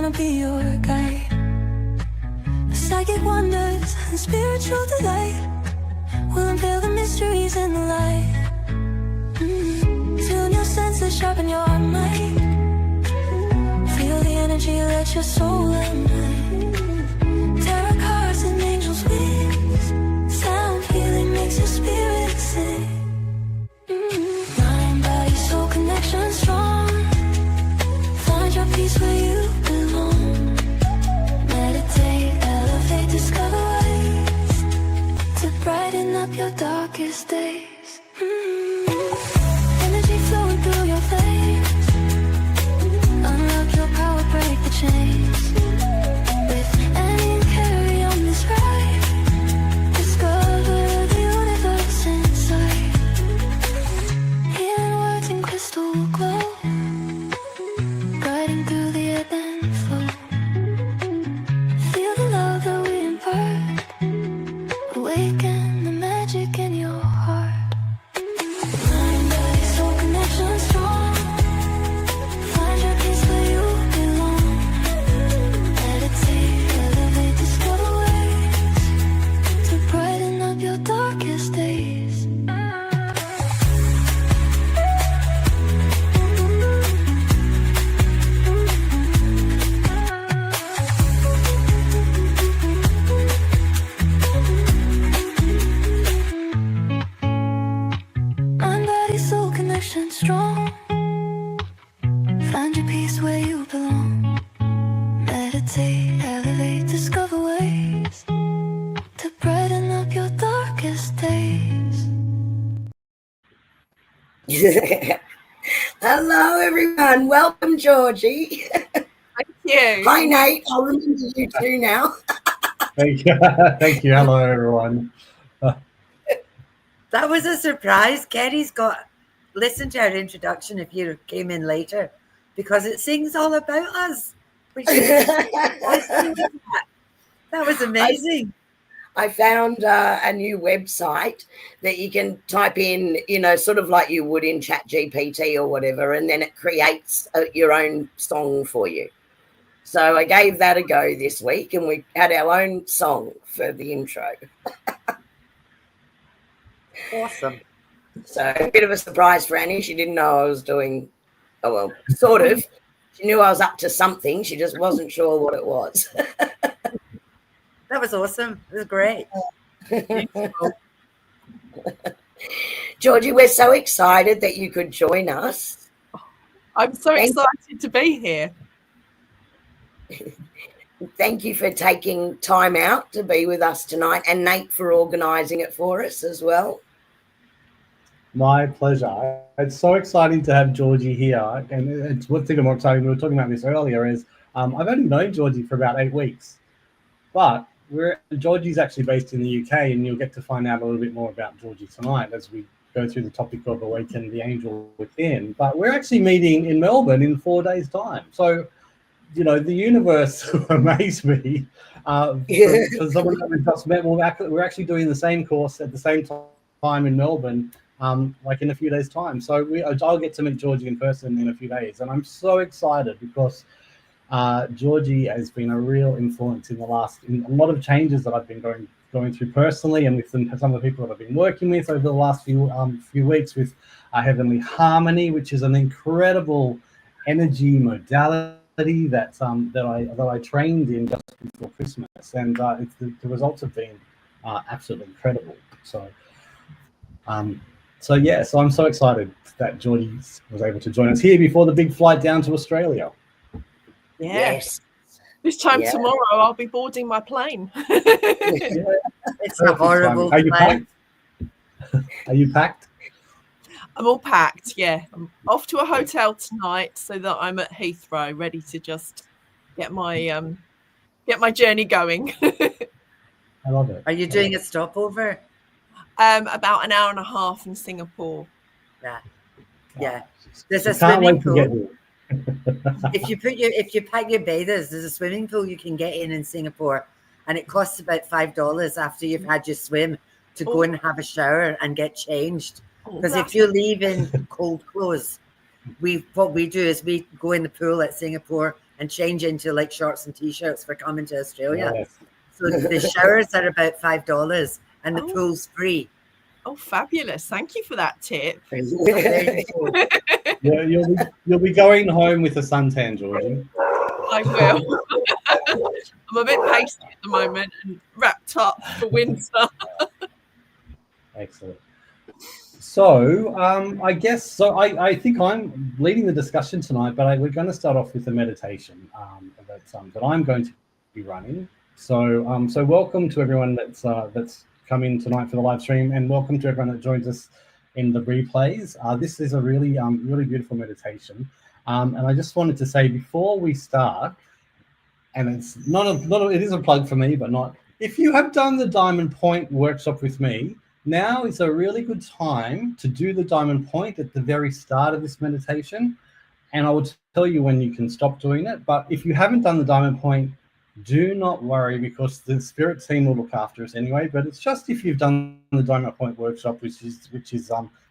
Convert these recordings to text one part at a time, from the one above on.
gonna be your guide. Psychic wonders and spiritual delight will unveil the mysteries in the light. Tune your senses, sharpen your mind. Feel the energy, let your soul unwind. Tarot cards and angels' wings. Sound healing makes your spirit sing. Mind, body, soul connection strong. Find your peace where you belong. Meditate, elevate, discover ways to brighten up your darkest days. Energy flowing through your veins. Unlock your power, break the chains. With Annie and Kerrie on this ride, discover the universe inside. Healing words in crystal glow, guiding through the ebb and flow. Feel the love that we impart. Awaken the magic in your heart. Mind, body, soul connection strong. Find your peace where you belong. Meditate, elevate, discover ways to brighten up your darkest days. Mind, body, soul connection strong. Find your peace where you belong. Meditate, elevate, discover ways to brighten up your darkest days. Hello, everyone. Welcome, Georgie. Thank you. Hi, Nate. I'll remember you too now. Thank you. Thank you. Hello, everyone. That was a surprise. Kerrie's listen to our introduction if you came in later, because it sings all about us. That was amazing. I found a new website that you can type in, sort of like you would in ChatGPT or whatever, and then it creates your own song for you. So I gave that a go this week, and we had our own song for the intro. Awesome. So a bit of a surprise for Annie. She didn't know I was doing, sort of. She knew I was up to something. She just wasn't sure what it was. That was awesome. It was great. Georgie, we're so excited that you could join us. I'm so excited to be here. Thank you for taking time out to be with us tonight, and Nate for organising it for us as well. My pleasure. It's so exciting to have Georgie here. And it's what's even more exciting, we were talking about this earlier, is I've only known Georgie for about 8 weeks. But Georgie's actually based in the UK, and you'll get to find out a little bit more about Georgie tonight as we go through the topic of Awaken the Angel Within. But we're actually meeting in Melbourne in 4 days' time. So, the universe amazed me. For someone that we just met, we're actually doing the same course at the same time in Melbourne, like in a few days' time. So I'll get to meet Georgie in person in a few days. And I'm so excited because Georgie has been a real influence in a lot of changes that I've been going through personally, and with some of the people that I've been working with over the last few weeks with Heavenly Harmony, which is an incredible energy modality that I trained in just before Christmas, and the results have been absolutely incredible. So I'm so excited that Georgie was able to join us here before the big flight down to Australia. Yes. This time tomorrow, I'll be boarding my plane. It's a horrible Are you packed? Are you packed? I'm all packed, yeah. I'm off to a hotel tonight so that I'm at Heathrow, ready to just get my journey going. I love it. Are you doing a stopover? About an hour and a half in Singapore. Yeah. There's a swimming pool. If you pack your bathers, there's a swimming pool you can get in Singapore, and it costs about $5 after you've had your swim to go and have a shower and get changed. Because if you leave in cold clothes, what we do is we go in the pool at Singapore, and change into like shorts and t-shirts for coming to Australia. Yes. So the showers are about $5 and the Oh. pool's free. Oh, fabulous. Thank you for that tip. There you go. Yeah, you'll be going home with a suntan, Georgie. I will. I'm a bit pasty at the moment and wrapped up for winter. Excellent. So I think I'm leading the discussion tonight, but we're going to start off with a meditation that I'm going to be running. So welcome to everyone that's come in tonight for the live stream, and welcome to everyone that joins us in the replays. This is a really beautiful meditation, and I just wanted to say before we start, and it's it is a plug for me, but not. If you have done the Diamond Point workshop with me, now is a really good time to do the Diamond Point at the very start of this meditation, and I will tell you when you can stop doing it. But if you haven't done the Diamond Point, do not worry, because the spirit team will look after us anyway. But it's just if you've done the Diamond Point workshop, which is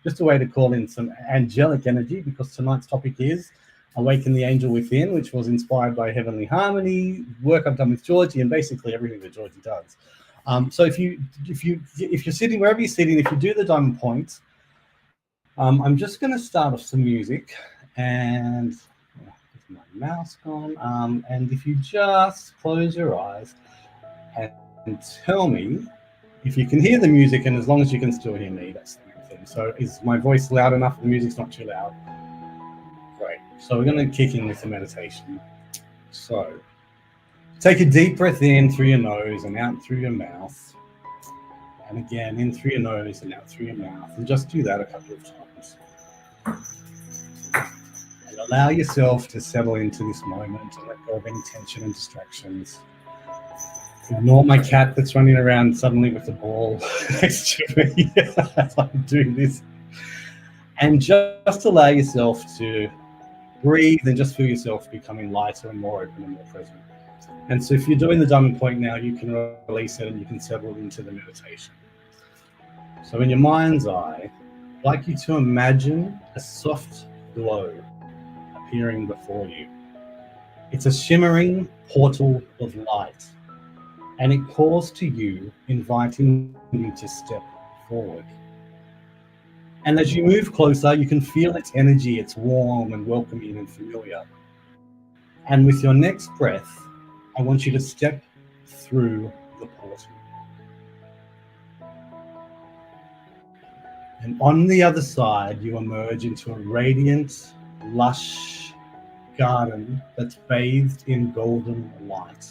just a way to call in some angelic energy, because tonight's topic is Awaken the Angel Within, which was inspired by Heavenly Harmony, work I've done with Georgie, and basically everything that Georgie does. So if you're sitting wherever you're sitting, if you do the Diamond Point, I'm just going to start off some music, and with my mouse gone. And if you just close your eyes and tell me if you can hear the music, and as long as you can still hear me, that's the main thing. So is my voice loud enough? The music's not too loud. Great. So we're going to kick in with the meditation. So take a deep breath in through your nose and out through your mouth. And again, in through your nose and out through your mouth. And just do that a couple of times. And allow yourself to settle into this moment and let go of any tension and distractions. Ignore my cat that's running around suddenly with the ball next to me as I'm doing this. And just allow yourself to breathe and just feel yourself becoming lighter and more open and more present. And so if you're doing the Diamond Point now, you can release it and you can settle into the meditation. So in your mind's eye, I'd like you to imagine a soft glow appearing before you. It's a shimmering portal of light, and it calls to you, inviting you to step forward. And as you move closer, you can feel its energy. It's warm and welcoming and familiar. And with your next breath, I want you to step through the portal. And on the other side, you emerge into a radiant, lush garden that's bathed in golden light.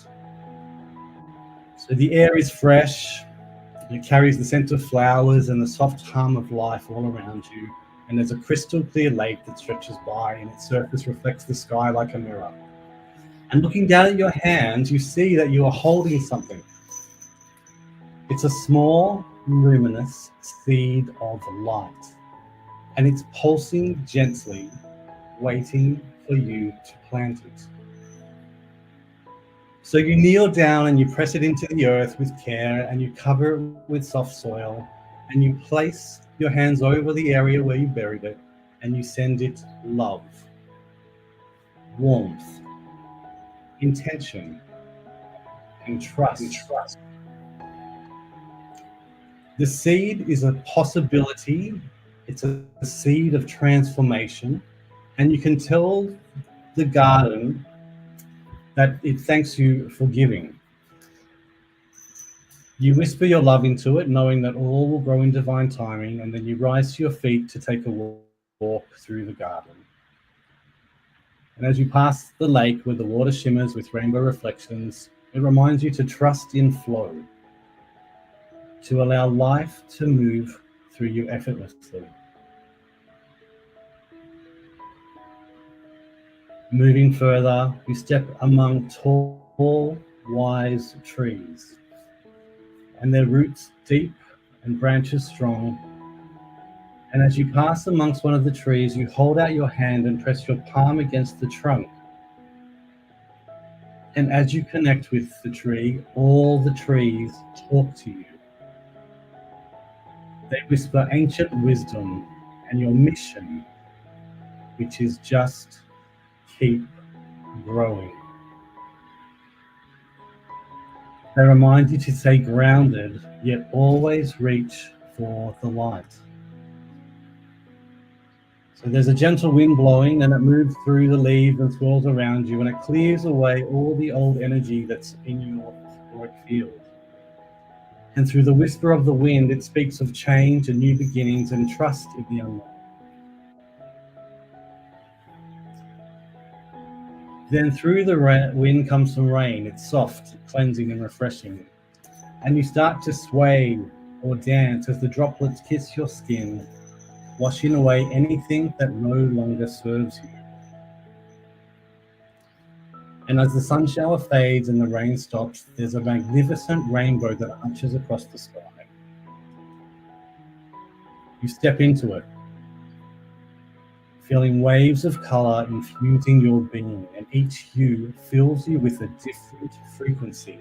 So the air is fresh, and it carries the scent of flowers and the soft hum of life all around you. And there's a crystal clear lake that stretches by, and its surface reflects the sky like a mirror. And looking down at your hands, you see that you are holding something. It's a small, luminous seed of light, and it's pulsing gently, waiting for you to plant it. So you kneel down and you press it into the earth with care, and you cover it with soft soil, and you place your hands over the area where you buried it, and you send it love, warmth, intention, and trust. The seed is a possibility. It's a seed of transformation, and you can tell the garden that it thanks you for giving. You whisper your love into it, knowing that all will grow in divine timing, and then you rise to your feet to take a walk through the garden. And as you pass the lake where the water shimmers with rainbow reflections, it reminds you to trust in flow, to allow life to move through you effortlessly. Moving further, you step among tall, wise trees, and their roots deep and branches strong. And as you pass amongst one of the trees, you hold out your hand and press your palm against the trunk. And as you connect with the tree, all the trees talk to you. They whisper ancient wisdom and your mission, which is just keep growing. They remind you to stay grounded, yet always reach for the light. So there's a gentle wind blowing, and it moves through the leaves and swirls around you, and it clears away all the old energy that's in your auric field. And through the whisper of the wind, it speaks of change and new beginnings and trust in the unknown. Then through the wind comes some rain. It's soft, cleansing and refreshing. And you start to sway or dance as the droplets kiss your skin, washing away anything that no longer serves you. And as the sun shower fades and the rain stops, there's a magnificent rainbow that arches across the sky. You step into it, feeling waves of color infusing your being, and each hue fills you with a different frequency,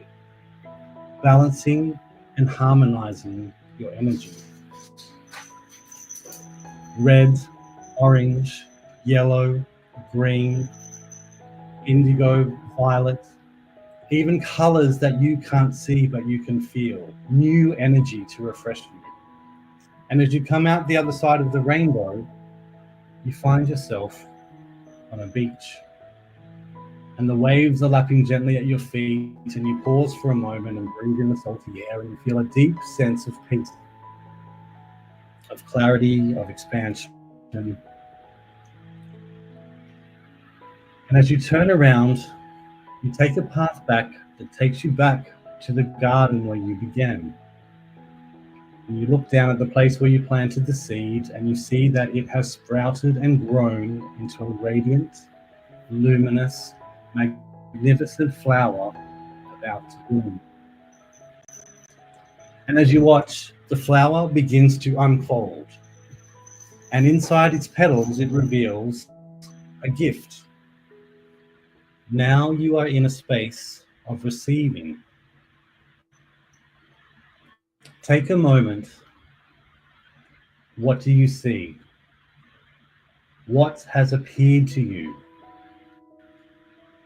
balancing and harmonizing your energy. Red, orange, yellow, green, indigo, violet, even colors that you can't see but you can feel. New energy to refresh you. And as you come out the other side of the rainbow, you find yourself on a beach. And the waves are lapping gently at your feet, and you pause for a moment and breathe in the salty air, and you feel a deep sense of peace, of clarity, of expansion. And as you turn around, you take a path back that takes you back to the garden where you began. And you look down at the place where you planted the seed, and you see that it has sprouted and grown into a radiant, luminous, magnificent flower about to bloom. And as you watch, the flower begins to unfold, and inside its petals it reveals a gift. Now you are in a space of receiving. Take a moment. What do you see? What has appeared to you?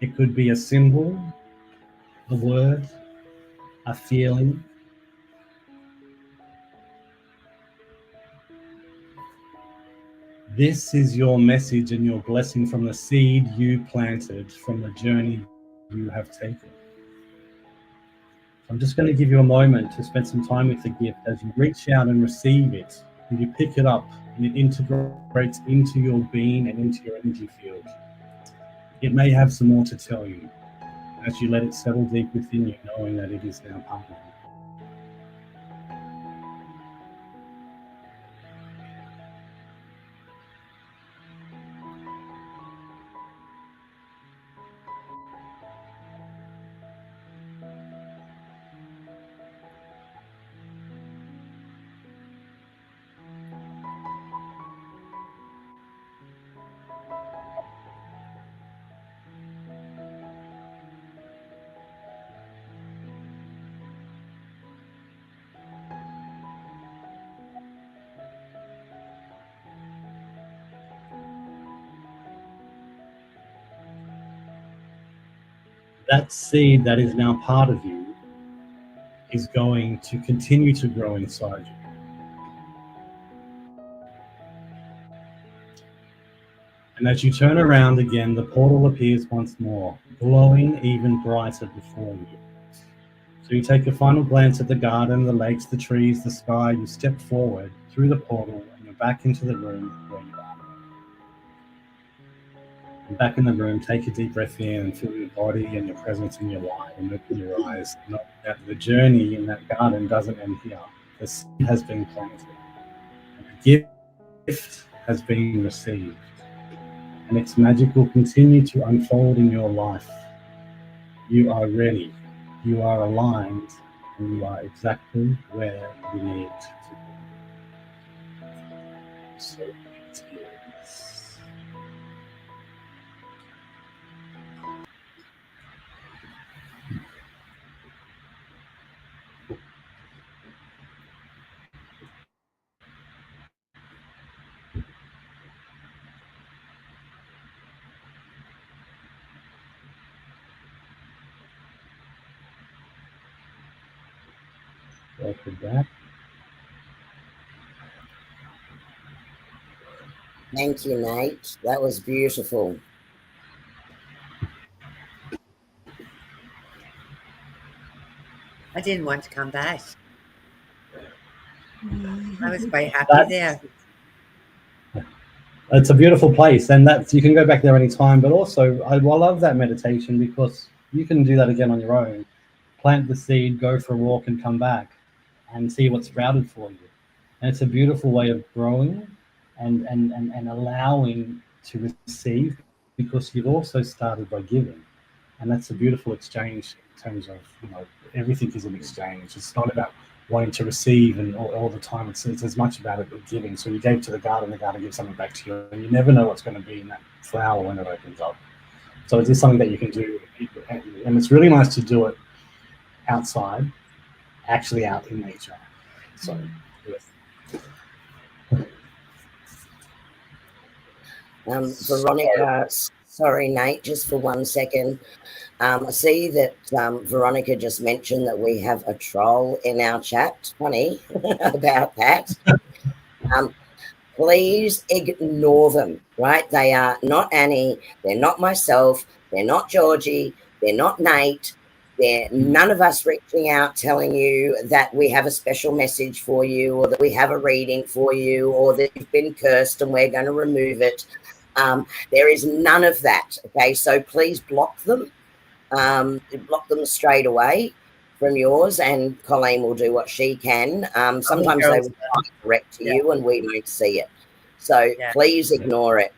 It could be a symbol, a word, a feeling. This is your message and your blessing from the seed you planted, from the journey you have taken. I'm just going to give you a moment to spend some time with the gift as you reach out and receive it, and you pick it up and it integrates into your being and into your energy field. It may have some more to tell you as you let it settle deep within you, knowing that it is now part of you. That seed that is now part of you is going to continue to grow inside you. And as you turn around again, the portal appears once more, glowing even brighter before you. So you take a final glance at the garden, the lakes, the trees, the sky. You step forward through the portal and you're back into the room where you are. And back in the room, take a deep breath in and feel your body and your presence in your light, and open your eyes. Know that the journey in that garden doesn't end here. The seed has been planted. And the gift has been received. And its magic will continue to unfold in your life. You are ready. You are aligned, and you are exactly where you need to be. So it is. Welcome back. Thank you, Nate. That was beautiful. I didn't want to come back. I was quite happy there. It's a beautiful place, and that's, you can go back there anytime. But also, I love that meditation because you can do that again on your own. Plant the seed, go for a walk, and come back, and see what's sprouted for you. And it's a beautiful way of growing and allowing to receive, because you've also started by giving, and that's a beautiful exchange in terms of, everything is an exchange. It's not about wanting to receive and all the time. It's as much about it giving. So you gave to the garden gives something back to you, and you never know what's going to be in that flower when it opens up. So it is something that you can do, and it's really nice to do it outside, actually out in nature. So yes. Veronica, sorry, Nate, just for 1 second. I see that Veronica just mentioned that we have a troll in our chat. Funny about that. Please ignore them, right? They are not Annie. They're not myself. They're not Georgie. They're not Nate. They're none of us reaching out telling you that we have a special message for you, or that we have a reading for you, or that you've been cursed and we're going to remove it. There is none of that. Okay, so please block them. Block them straight away from yours, and Colleen will do what she can. Sometimes they will direct to you and we don't see it. So please ignore it.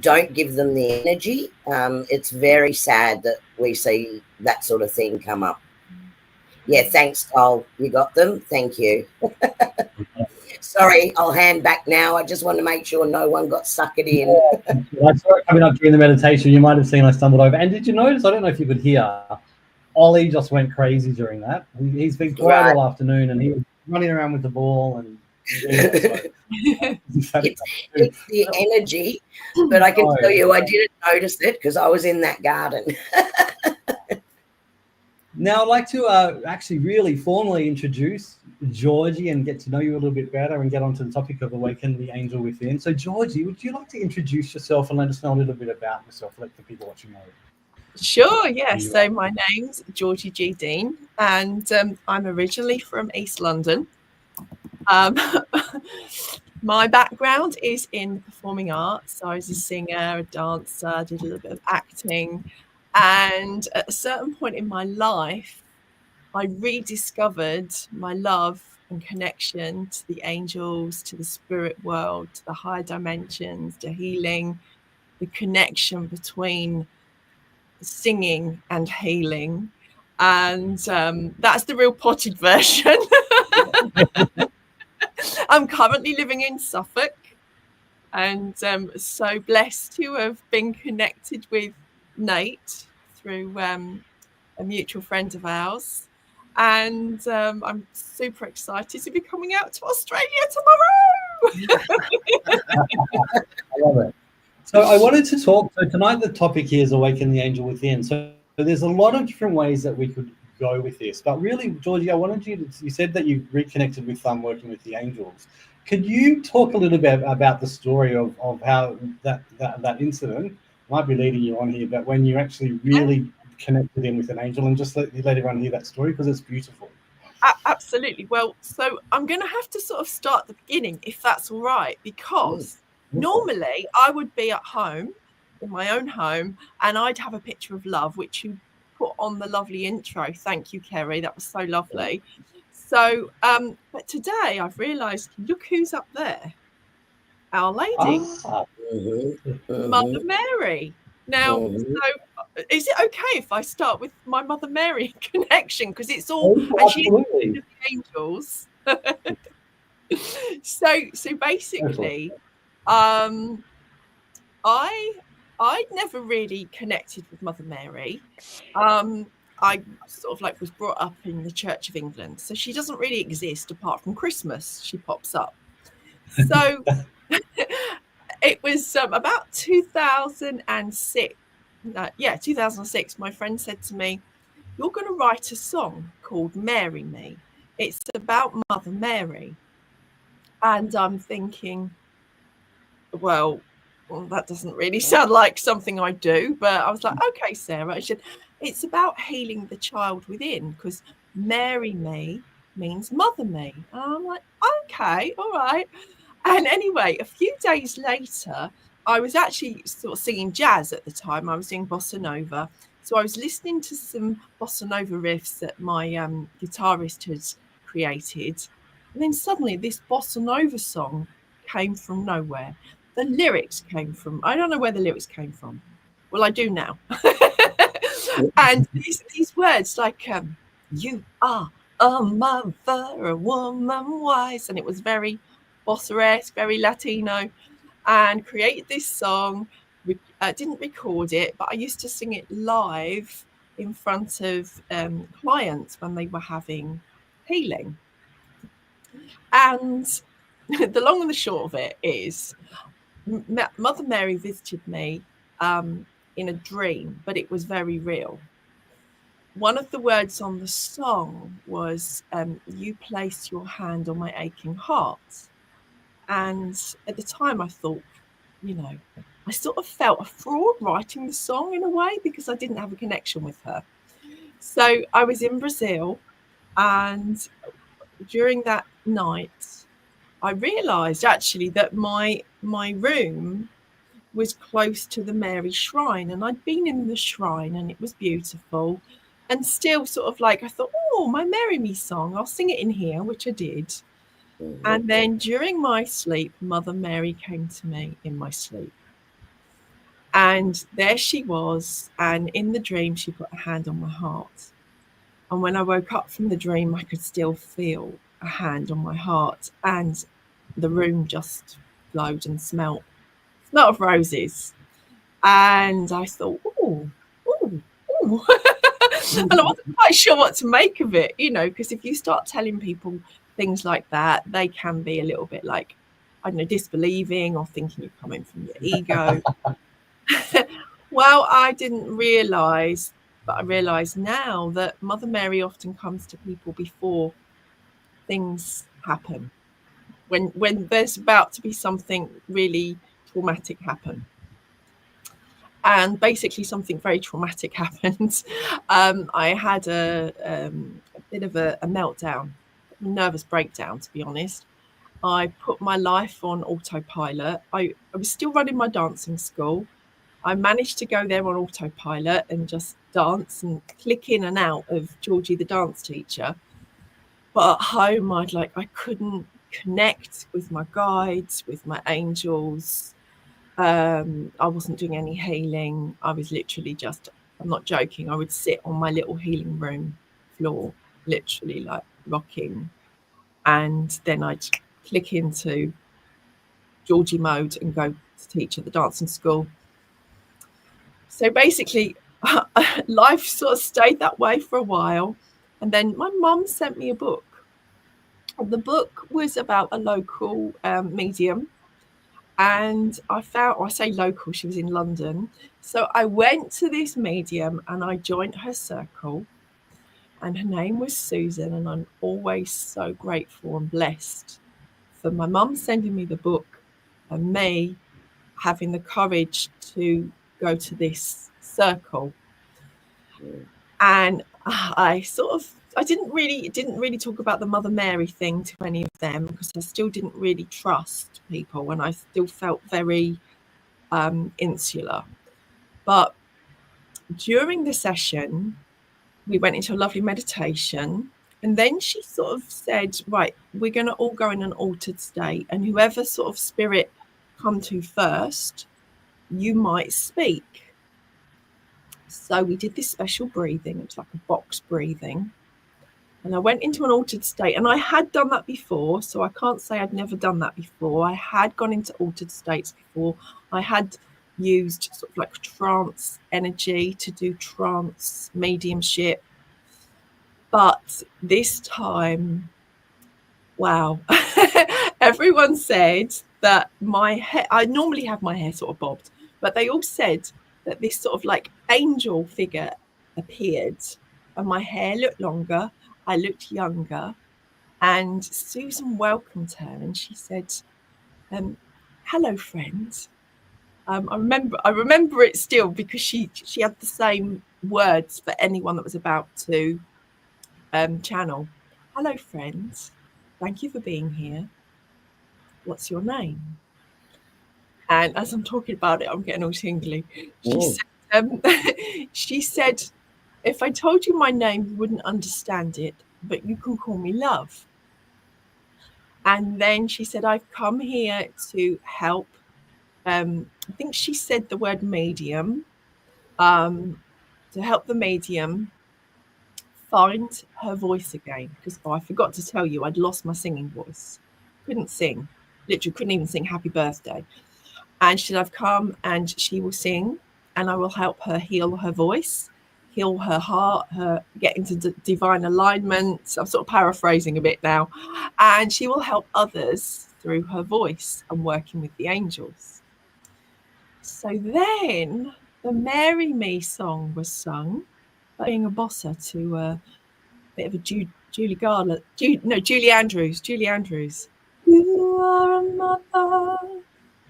Don't give them the energy. It's very sad that we see that sort of thing come up. Yeah, thanks, Cole. You got them? Thank you. Sorry, I'll hand back now. I just want to make sure no one got suckered in. I saw it coming up during the meditation. You might have seen I stumbled over. And did you notice, I don't know if you could hear, Ollie just went crazy during that. He's been quiet all afternoon, and he was running around with the ball. And it's the energy, but I can tell you I didn't notice it because I was in that garden. Now I'd like to actually really formally introduce Georgie and get to know you a little bit better and get onto the topic of Awaken the Angel Within. So Georgie, would you like to introduce yourself and let us know a little bit about yourself? Let the people watching know. Sure, yeah. So my name's Georgie G. Deyn, and I'm originally from East London. My background is in performing arts. So I was a singer, a dancer, did a little bit of acting. And at a certain point in my life, I rediscovered my love and connection to the angels, to the spirit world, to the higher dimensions, to healing, the connection between singing and healing. And that's the real potted version. I'm currently living in Suffolk, and so blessed to have been connected with Nate through a mutual friend of ours, and I'm super excited to be coming out to Australia tomorrow. I love it. So I wanted to talk, so tonight the topic here is Awaken the Angel Within. So there's a lot of different ways that we could go with this, but really, Georgie, I wanted you said that you reconnected with working with the angels. Could you talk a little bit about the story of how that incident might be leading you on here, but when you actually really connected in with an angel, and just let everyone hear that story because it's beautiful. Absolutely. Well, so I'm going to have to sort of start at the beginning, if that's all right, because normally I would be at home, in my own home, and I'd have a picture of love, which you put on the lovely intro. Thank you, Kerrie. That was so lovely. So, but today I've realised, look who's up there. Our Lady, Mother Mary. Now, so is it okay if I start with my Mother Mary connection? Because it's all, and she's the angels. So basically, I never really connected with Mother Mary. I sort of like was brought up in the Church of England, so she doesn't really exist apart from Christmas. She pops up. So it was about 2006. 2006. My friend said to me, "You're going to write a song called Marry Me." it's about Mother Mary. And I'm thinking, well, that doesn't really sound like something I do. But I was like, okay, Sarah. She said, it's about healing the child within, because Mary Me means Mother Me. And I'm like, okay, all right. And anyway, a few days later, I was actually sort of singing jazz at the time. I was doing bossa nova. So I was listening to some bossa nova riffs that my guitarist had created. And then suddenly this bossa nova song came from nowhere. The lyrics came from, I don't know where the lyrics came from. Well, I do now. And these words like, you are a mother, a woman wise. And it was very bossa-esque, very Latino, and created this song. Didn't record it, but I used to sing it live in front of clients when they were having healing. And the long and the short of it is, Mother Mary visited me in a dream, but it was very real. One of the words on the song was, you place your hand on my aching heart. And at the time I thought, you know, I sort of felt a fraud writing the song in a way, because I didn't have a connection with her. So I was in Brazil, and during that night, I realised actually that my room was close to the Mary shrine, and I'd been in the shrine and it was beautiful. And still sort of like, I thought, oh, my Marry Me song, I'll sing it in here, which I did. And then during my sleep, Mother Mary came to me in my sleep. And there she was. And in the dream, she put a hand on my heart. And when I woke up from the dream, I could still feel a hand on my heart. And the room just glowed and smelt of roses. And I thought, oh. And I wasn't quite sure what to make of it, you know, because if you start telling people things like that, they can be a little bit like, I don't know, disbelieving or thinking you're coming from your ego. Well, I didn't realise, but I realise now that Mother Mary often comes to people before things happen. When there's about to be something really traumatic happen. And basically something very traumatic happened. I had a bit of a meltdown, a nervous breakdown, to be honest. I put my life on autopilot. I was still running my dancing school. I managed to go there on autopilot and just dance and click in and out of Georgie, the dance teacher. But at home, I couldn't connect with my guides, with my angels. I wasn't doing any healing. I was literally just, I'm not joking, I would sit on my little healing room floor, literally like rocking. And then I'd click into Georgie mode and go to teach at the dancing school. So basically, life sort of stayed that way for a while. And then my mum sent me a book. And the book was about a local medium. And I say local, she was in London. So I went to this medium and I joined her circle. And her name was Susan. And I'm always so grateful and blessed for my mum sending me the book and me having the courage to go to this circle. And I didn't really talk about the Mother Mary thing to any of them, because I still didn't really trust people and I still felt very insular. But during the session, we went into a lovely meditation, and then she sort of said, right, we're going to all go in an altered state, and whoever sort of spirit come to first, you might speak. So we did this special breathing. It was like a box breathing. And I went into an altered state, and I had done that before. So I can't say I'd never done that before. I had gone into altered states before. I had used sort of like trance energy to do trance mediumship. But this time, wow, everyone said that my hair, I normally have my hair sort of bobbed, but they all said that this sort of like angel figure appeared and my hair looked longer. I looked younger. And Susan welcomed her and she said, hello, friend. I remember it still because she had the same words for anyone that was about to channel. Hello, friends. Thank you for being here. What's your name? And as I'm talking about it, I'm getting all tingly. She said, if I told you my name, you wouldn't understand it, but you can call me Love. And then she said, I've come here to help. I think she said the word medium, to help the medium find her voice again. Because I forgot to tell you, I'd lost my singing voice. Couldn't sing. Literally couldn't even sing Happy Birthday. And she said, I've come and she will sing and I will help her heal her voice, heal her heart, her get into divine alignment. I'm sort of paraphrasing a bit now. And she will help others through her voice and working with the angels. So then the Marry Me song was sung, being a bosser to a bit of a Julie Andrews. You are a mother,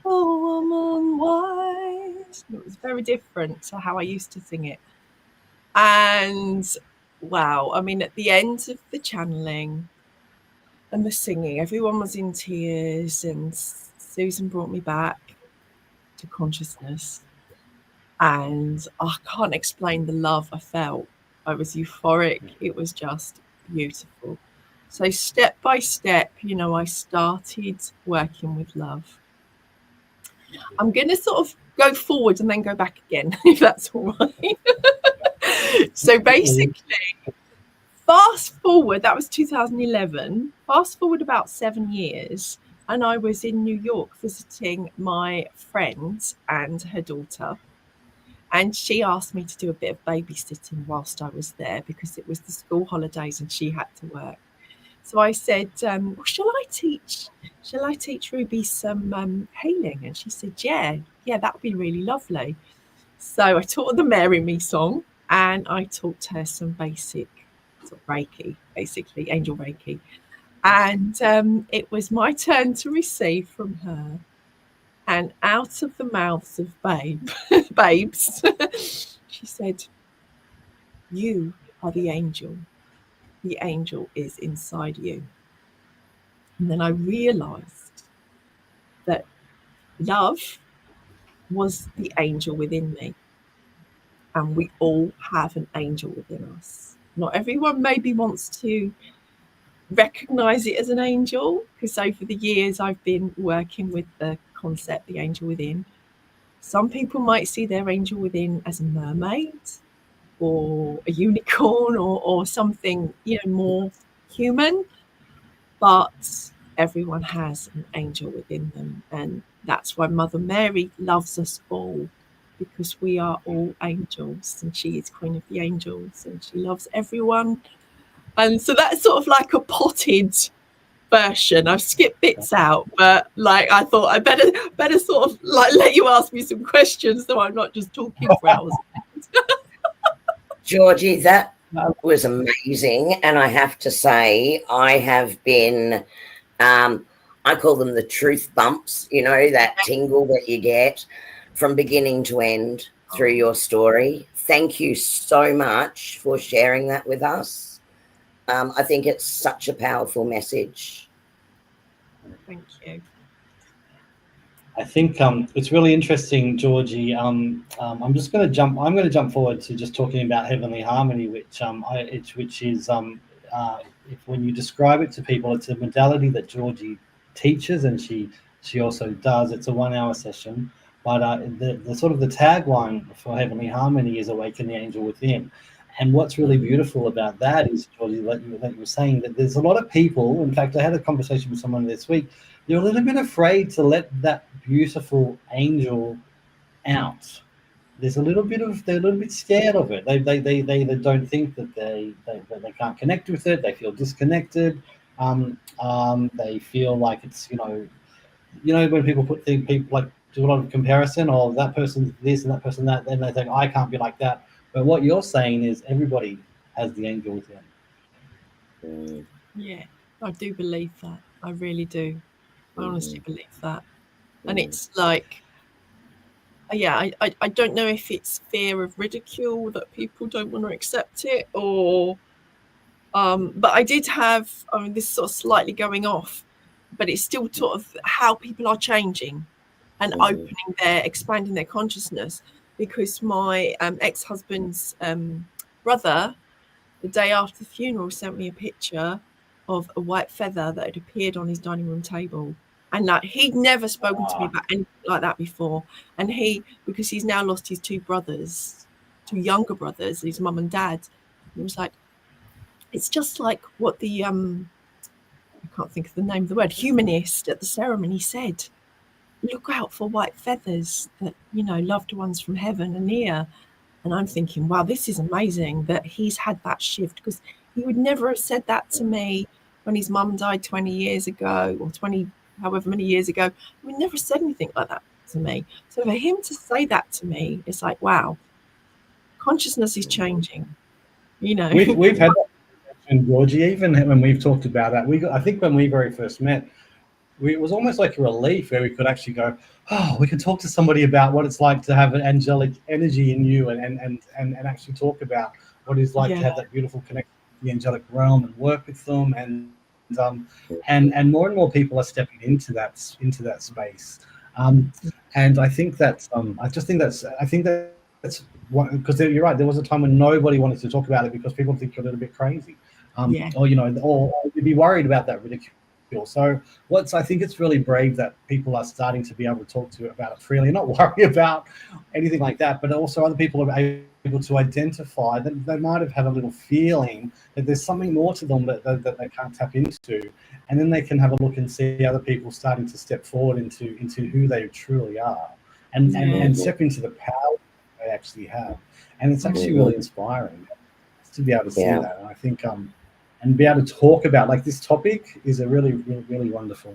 a woman wise. It was very different to how I used to sing it. And wow, I mean, at the end of the channeling and the singing, everyone was in tears, and Susan brought me back to consciousness. And I can't explain the love I felt. I was euphoric. It was just beautiful. So step by step, I started working with love. I'm going to sort of go forward and then go back again, if that's all right. So basically, fast forward, that was 2011. Fast forward about 7 years, and I was in New York visiting my friend and her daughter. And she asked me to do a bit of babysitting whilst I was there because it was the school holidays and she had to work. So I said, well, shall I teach Ruby some healing? And she said, yeah, that would be really lovely. So I taught her the Marry Me song and I taught her some basic sort of Reiki, basically angel Reiki. And it was my turn to receive from her. And out of the mouths of babes, she said, you are the angel. The angel is inside you. And then I realized that love was the angel within me. And we all have an angel within us. Not everyone maybe wants to recognize it as an angel, because over the years I've been working with the concept, the angel within. Some people might see their angel within as a mermaid or a unicorn or something, more human, but everyone has an angel within them. And that's why Mother Mary loves us all, because we are all angels and she is Queen of the Angels and she loves everyone. And so that's sort of like a potted version. I've skipped bits out, but I thought I better sort of let you ask me some questions so I'm not just talking for hours. Georgie, that was amazing. And I have to say, I have been, I call them the truth bumps, that tingle that you get from beginning to end through your story. Thank you so much for sharing that with us. I think it's such a powerful message. Thank you. I think it's really interesting, Georgie. I'm just going to jump. I'm going to jump forward to just talking about heavenly harmony, which is if when you describe it to people, it's a modality that Georgie teaches, and she also does. It's a 1 hour session, but the sort of the tagline for heavenly harmony is "Awaken the Angel Within." And what's really beautiful about that is, Georgie, like you were saying, that there's a lot of people. In fact, I had a conversation with someone this week. They're a little bit afraid to let that beautiful angel out. They're a little bit scared of it. They don't think that they can't connect with it. They feel disconnected. They feel like it's when people do a lot of comparison, or that person's this and that person that, then they think I can't be like that. But what you're saying is everybody has the angel within. Yeah. I do believe that. I really do. I honestly believe that. And it's like, yeah, I don't know if it's fear of ridicule that people don't want to accept it, or but I did have, I mean, this is sort of slightly going off, but it's still sort of how people are changing and expanding their consciousness. Because my ex-husband's brother, the day after the funeral, sent me a picture of a white feather that had appeared on his dining room table. And like, he'd never spoken to me about anything like that before. And because he's now lost his two younger brothers, his mum and dad, he was like, it's just like what the I can't think of the name of the word, humanist at the ceremony said. Look out for white feathers, that, you know, loved ones from heaven are near. And I'm thinking, wow, this is amazing that he's had that shift, because he would never have said that to me when his mum died 20 years ago, or 20, however many years ago. He would never said anything like that to me. So for him to say that to me, it's like, wow, consciousness is changing, you know. We've had that, and Georgie, even when we've talked about that, I think when we very first met, it was almost like a relief where we could actually go, oh, we can talk to somebody about what it's like to have an angelic energy in you, and actually talk about what it's like to have that beautiful connection with the angelic realm and work with them, and more and more people are stepping into that space, and I think that's that's because you're right. There was a time when nobody wanted to talk about it because people think you're a little bit crazy, or you know, or you'd be worried about that ridicule. So I think it's really brave that people are starting to be able to talk about it freely, not worry about anything like that, but also other people are able to identify that they might have had a little feeling that there's something more to them that they can't tap into, and then they can have a look and see other people starting to step forward into who they truly are, and step into the power they actually have. And it's actually really inspiring to be able to see that. And I think and be able to talk about, like, this topic is a really, really, really wonderful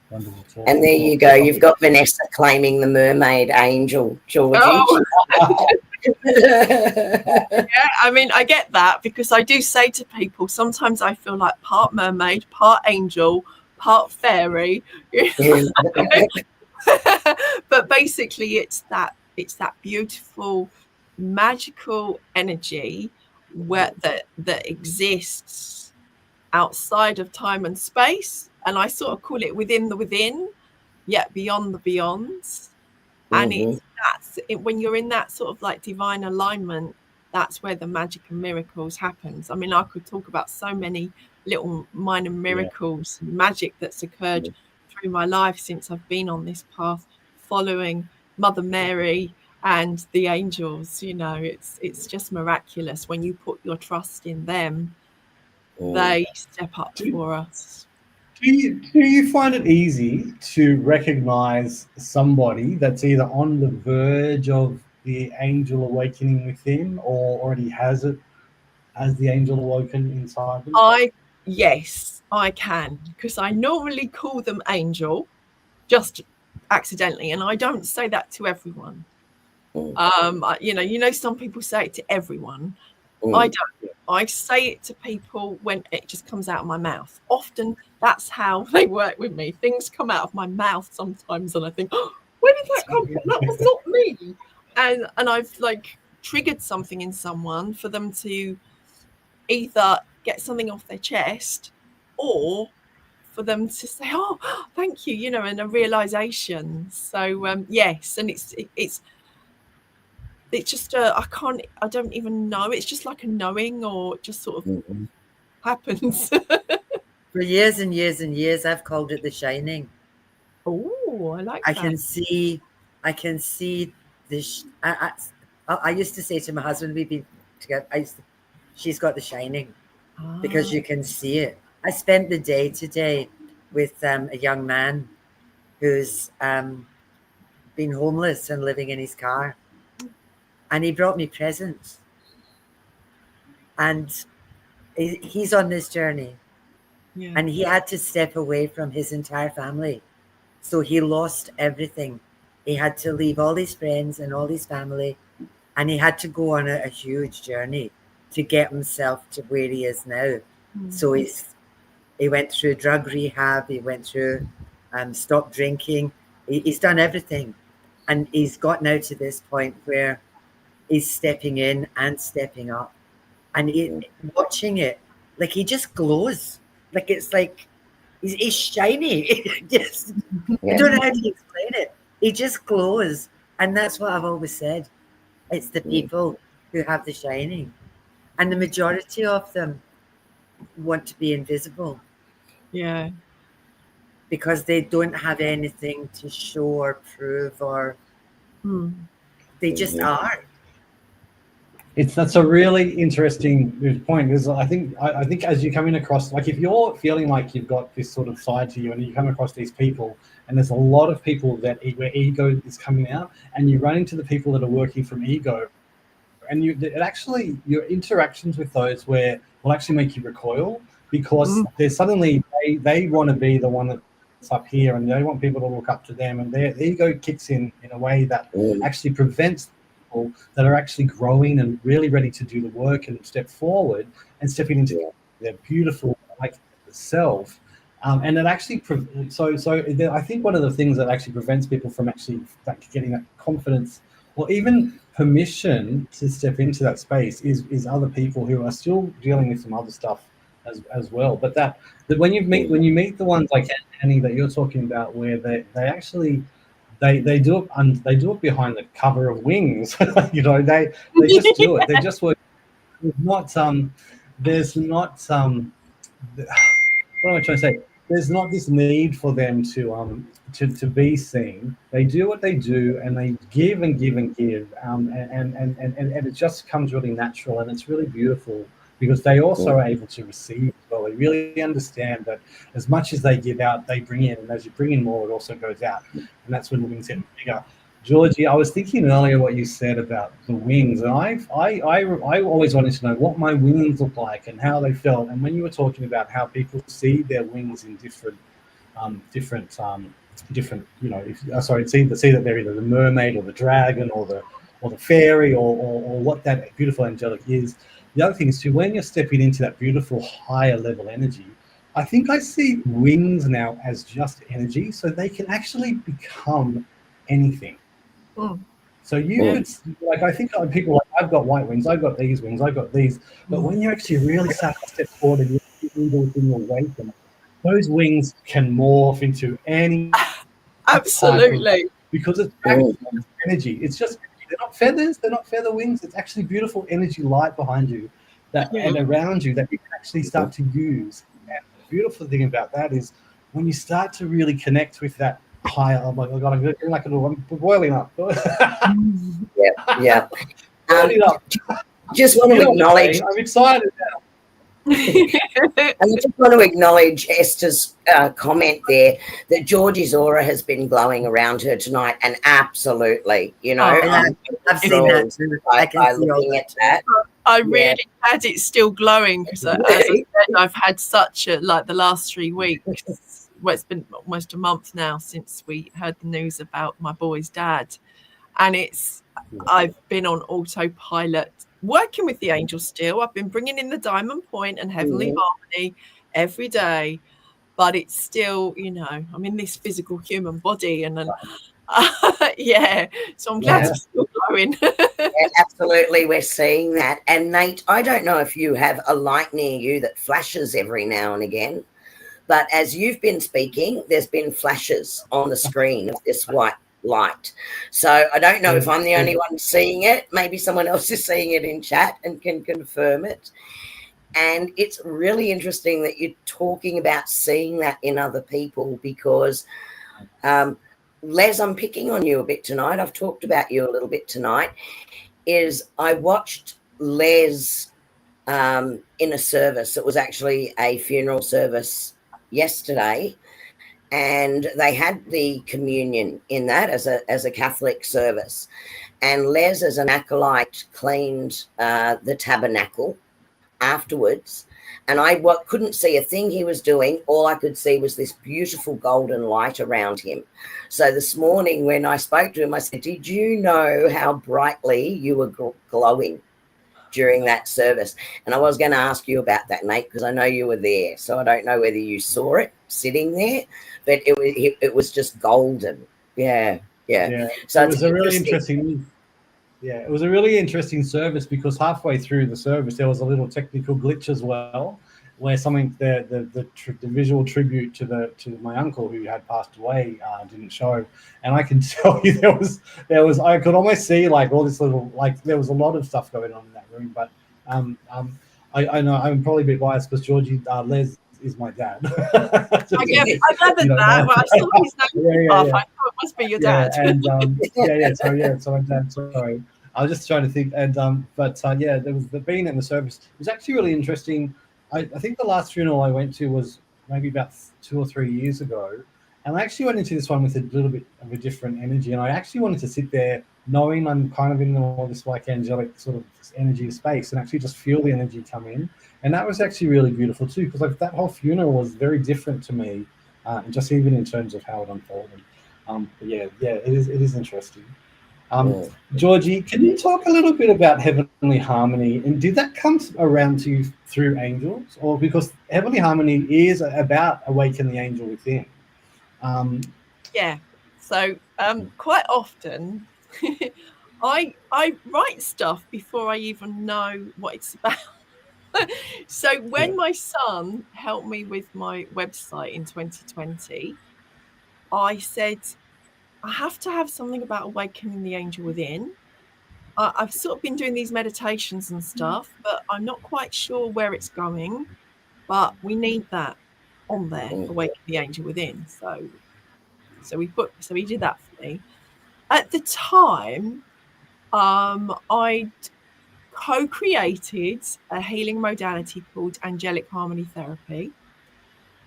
talk. And there you go. You've got Vanessa claiming the mermaid angel, Georgie. Oh. Yeah, I mean, I get that, because I do say to people, sometimes I feel like part mermaid, part angel, part fairy. But basically it's that beautiful, magical energy that exists outside of time and space, and I sort of call it within the within, yet beyond the beyonds. And when you're in that sort of like divine alignment, that's where the magic and miracles happens. I mean, I could talk about so many little minor miracles, magic that's occurred through my life since I've been on this path, following Mother Mary and the angels. You know, it's just miraculous when you put your trust in them. They step up for us. Do you find it easy to recognize somebody that's either on the verge of the angel awakening within, or already has it as the angel awoken inside them? Yes, I can, because I normally call them angel just accidentally, and I don't say that to everyone. You know, some people say it to everyone. I don't. I say it to people when it just comes out of my mouth. Often that's how they work with me. Things come out of my mouth sometimes, and I think, oh, where did that come from? That was not me. And I've like triggered something in someone for them to either get something off their chest, or for them to say, oh, thank you, you know, and a realization. So yes, and it's just I don't even know. It's just like a knowing, or it just sort of happens. For years and years and years, I've called it the shining. Oh, I like that. I can see this. I used to say to my husband, we'd be together, she's got the shining, because you can see it. I spent the day today with a young man who's been homeless and living in his car. And he brought me presents. And he's on this journey. Yeah. And he had to step away from his entire family. So he lost everything. He had to leave all his friends and all his family. And he had to go on a huge journey to get himself to where he is now. So He went through drug rehab. He went through stop drinking. He's done everything. And he's got now to this point where he's stepping in and stepping up. And watching it, like he just glows. Like it's like he's shiny. Just, I don't know how to explain it. He just glows. And that's what I've always said. It's the people who have the shining. And the majority of them want to be invisible. Yeah. Because they don't have anything to show or prove, or they just are. That's a really interesting point. Because I think as you're coming across, like if you're feeling like you've got this sort of side to you, and you come across these people, and there's a lot of people that where ego is coming out, and you run into the people that are working from ego, and your interactions with those will actually make you recoil, because there's suddenly they want to be the one that's up here, and they want people to look up to them, and their ego kicks in a way that actually prevents people that are actually growing and really ready to do the work and step forward and stepping into their beautiful self. And it actually I think one of the things that actually prevents people from actually getting that confidence or even permission to step into that space is other people who are still dealing with some other stuff as well. But that when you meet the ones like Annie that you're talking about, where they actually they do it, and they do it behind the cover of wings. They just do it. They just work. There's not what am I trying to say? There's not this need for them to be seen. They do what they do, and they give and give and give, and it just comes really natural, and it's really beautiful, because they also are able to receive as well. They really understand that as much as they give out, they bring in, and as you bring in more, it also goes out, and that's when the wings get bigger. Georgie, I was thinking earlier what you said about the wings, and I always wanted to know what my wings look like and how they felt. And when you were talking about how people see their wings in different, see that they're either the mermaid or the dragon or the fairy or what that beautiful angelic is. The other thing is too, when you're stepping into that beautiful higher level energy, I think I see wings now as just energy, so they can actually become anything. So you could, I think people I've got white wings, I've got these wings, I've got these, but when you actually really start to step forward and you awaken, those wings can morph into any absolutely, because it's energy. It's just, they're not feathers, they're not feather wings. It's actually beautiful energy light behind you and around you that you can actually start to use. And the beautiful thing about that is when you start to really connect with that higher, oh my God, I'm boiling up. Yeah. Boiling up. Just want to acknowledge. I'm excited now. And I just want to acknowledge Esther's comment there that Georgie's aura has been glowing around her tonight, and absolutely, I've seen that too. By looking at that. I really had it still glowing, because as I said, I've had such the last 3 weeks. Well, it's been almost a month now since we heard the news about my boy's dad, and I've been on autopilot, working with the angels still. I've been bringing in the diamond point and heavenly harmony every day, but it's still, I'm in this physical human body, and then so I'm glad it's still glowing. Absolutely, we're seeing that. And Nate, I don't know if you have a light near you that flashes every now and again, but as you've been speaking, there's been flashes on the screen of this white light. So I don't know if I'm the only one seeing it. Maybe someone else is seeing it in chat and can confirm it. And it's really interesting that you're talking about seeing that in other people, because Les, I'm picking on you a bit tonight. I've talked about you a little bit tonight. I watched Les in a service. It was actually a funeral service yesterday, and they had the communion in that as a Catholic service. And Les, as an acolyte, cleaned the tabernacle afterwards, and I couldn't see a thing he was doing. All I could see was this beautiful golden light around him. So this morning when I spoke to him, I said, did you know how brightly you were glowing? during that service. And I was going to ask you about that, Nate, because I know you were there. So I don't know whether you saw it sitting there, but it was just golden. Yeah. So it was a really interesting. Yeah, it was a really interesting service because halfway through the service there was a little technical glitch as well, where something the visual tribute to my uncle who had passed away didn't show, and I can tell you there was I could almost see like all this little, like there was a lot of stuff going on in that room, but I know I'm probably a bit biased because Georgie Les is my dad. I gathered that. Well, I saw his name off. I thought it must be your dad. And so my dad. Sorry, I was just trying to think. And there was the being in the service. It was actually really interesting. I think the last funeral I went to was maybe about 2 or 3 years ago, and I actually went into this one with a little bit of a different energy. And I actually wanted to sit there, knowing I'm kind of in all this like angelic sort of energy space, and actually just feel the energy come in. And that was actually really beautiful too, because like that whole funeral was very different to me, and just even in terms of how it unfolded. It is interesting. Georgie, can you talk a little bit about Heavenly Harmony, and did that come around to you through angels, or because Heavenly Harmony is about Awaken the Angel Within? So quite often I write stuff before I even know what it's about. So when my son helped me with my website in 2020, I said, I have to have something about awakening the angel within. I've sort of been doing these meditations and stuff, but I'm not quite sure where it's going. But we need that on there, awaken the angel within. So he did that for me. At the time, I'd co-created a healing modality called angelic harmony therapy.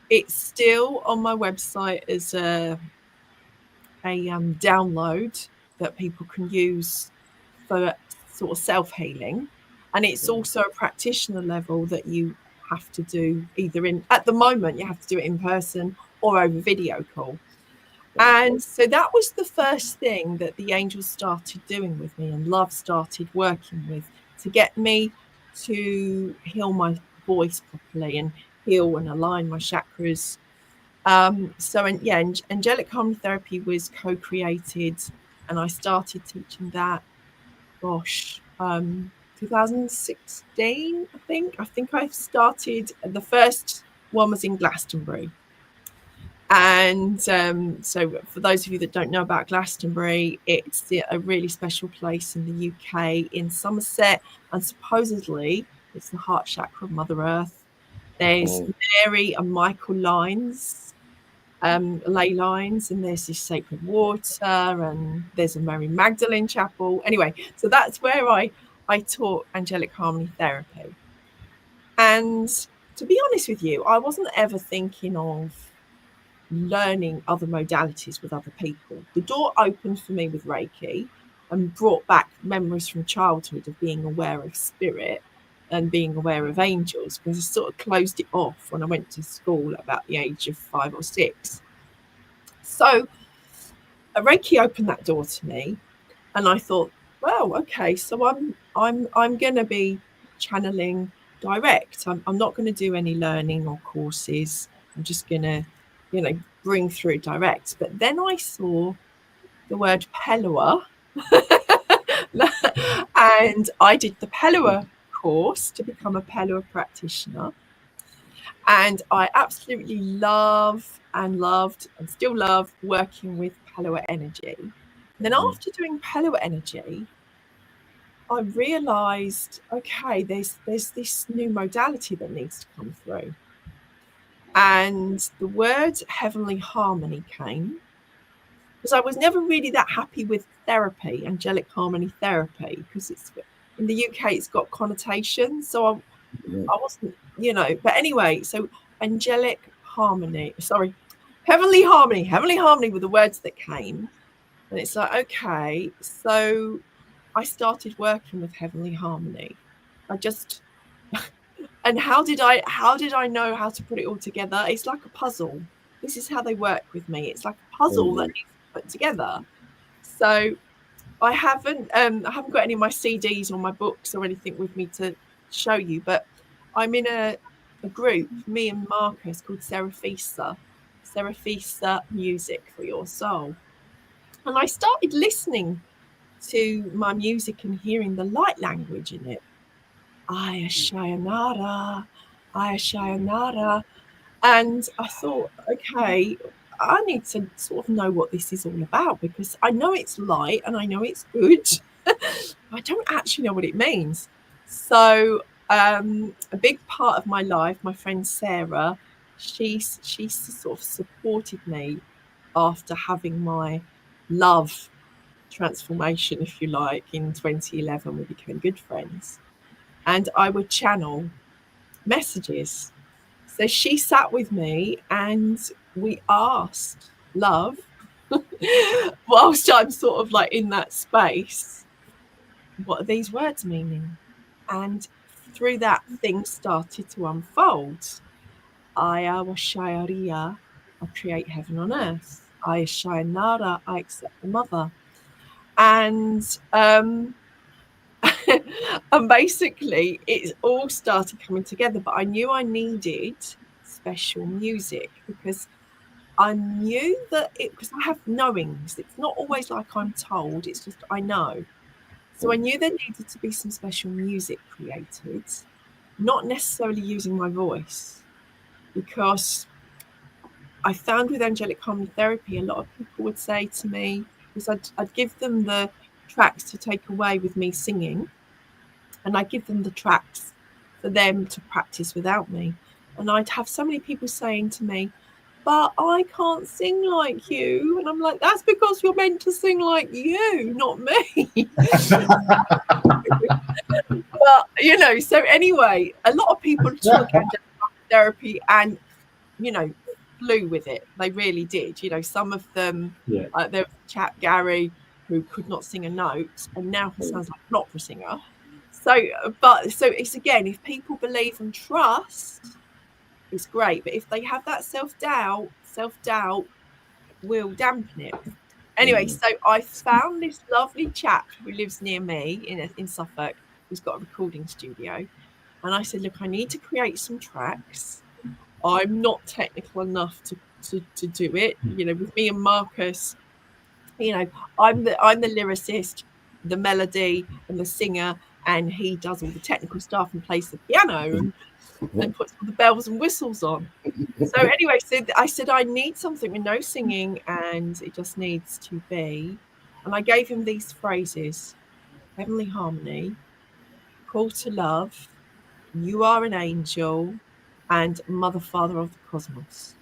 It's still on my website as a download that people can use for sort of self-healing, and it's also a practitioner level that you have to do either at the moment you have to do it in person or over video call. And so that was the first thing that the angels started doing with me, and love started working with, to get me to heal my voice properly and heal and align my chakras. Angelic harmony therapy was co-created, and I started teaching that 2016, I think I started. The first one was in Glastonbury. And so for those of you that don't know about Glastonbury, it's a really special place in the UK in Somerset, and supposedly it's the heart chakra of Mother Earth. There's Mary and Michael lines, ley lines, and there's this sacred water, and there's a Mary Magdalene chapel. Anyway, so that's where I taught angelic harmony therapy. And to be honest with you, I wasn't ever thinking of learning other modalities with other people. The door opened for me with Reiki and brought back memories from childhood of being aware of spirit and being aware of angels, because I sort of closed it off when I went to school about the age of 5 or 6. So Reiki opened that door to me, and I thought, well, okay, so I'm going to be channeling direct. I'm not going to do any learning or courses. I'm just going to bring through direct. But then I saw the word Pellowah and I did the Pellowah course to become a Pellowah practitioner, and I absolutely love and loved and still love working with Pellowah energy. And then after doing Pellowah energy, I realized, okay, there's this new modality that needs to come through. And the word heavenly harmony came, because I was never really that happy with therapy, angelic harmony therapy, because it's in the UK it's got connotations, so I wasn't, but anyway, so heavenly harmony were the words that came. And it's like, okay, so I started working with heavenly harmony. And how did I know how to put it all together? It's like a puzzle. This is how they work with me. It's like a puzzle that needs to be put together. So I haven't got any of my CDs or my books or anything with me to show you, but I'm in a group, me and Marcus, called Seraphisa Music for Your Soul. And I started listening to my music and hearing the light language in it. Aya Shayanara, Aya Shayanara. And I thought, okay, I need to sort of know what this is all about, because I know it's light and I know it's good. I don't actually know what it means. So a big part of my life, my friend Sarah, she sort of supported me after having my love transformation, if you like, in 2011. We became good friends, and I would channel messages. So she sat with me and we asked love whilst I'm sort of like in that space, what are these words meaning? And through that, things started to unfold. Aya wa Shayaria, I create heaven on earth. Aya Shayanara, I accept the mother. And and basically it all started coming together, but I knew I needed special music, because I knew that because I have knowings. It's not always like I'm told, it's just I know. So I knew there needed to be some special music created, not necessarily using my voice, because I found with angelic harmony therapy, a lot of people would say to me, because I'd give them the tracks to take away with me singing, and I give them the tracks for them to practice without me. And I'd have so many people saying to me, but I can't sing like you. And I'm like, that's because you're meant to sing like you, not me. But, you know, so anyway, a lot of people took angelic therapy and, you know, flew with it. They really did. You know, some of them, there was a chap, Gary, who could not sing a note, and now he sounds like an opera singer. So it's again, if people believe and trust, it's great. But if they have that self-doubt will dampen it. Anyway, so I found this lovely chap who lives near me in Suffolk, who's got a recording studio. And I said, look, I need to create some tracks. I'm not technical enough to do it. You know, with me and Marcus, you know, I'm the lyricist, the melody and the singer, and he does all the technical stuff and plays the piano and puts all the bells and whistles on. So anyway, so I said, I need something with no singing, and it just needs to be. And I gave him these phrases: heavenly harmony, call to love, you are an angel, and mother, father of the cosmos.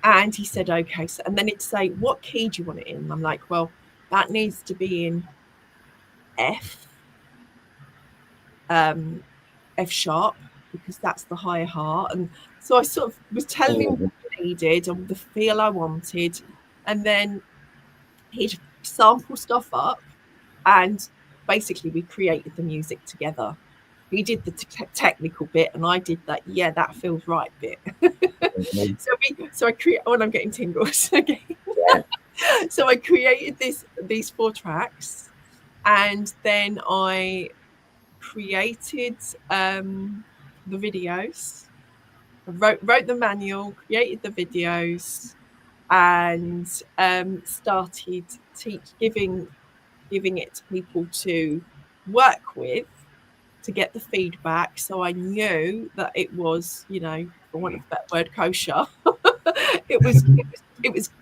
And he said, okay. So, and then it'd say, what key do you want it in? And I'm like, well, that needs to be in F, F sharp, because that's the higher heart. And so I sort of was telling him what I needed and the feel I wanted. And then he'd sample stuff up, and basically we created the music together. He did the technical bit, and I did that. Yeah, that feels right bit. So I create. Oh, and I'm getting tingles again. Yeah. So I created these 4 tracks, and then I created the videos. I wrote the manual, created the videos, and started giving it to people to work with, to get the feedback. So I knew that it was, you know, for want of a better word, kosher. it was,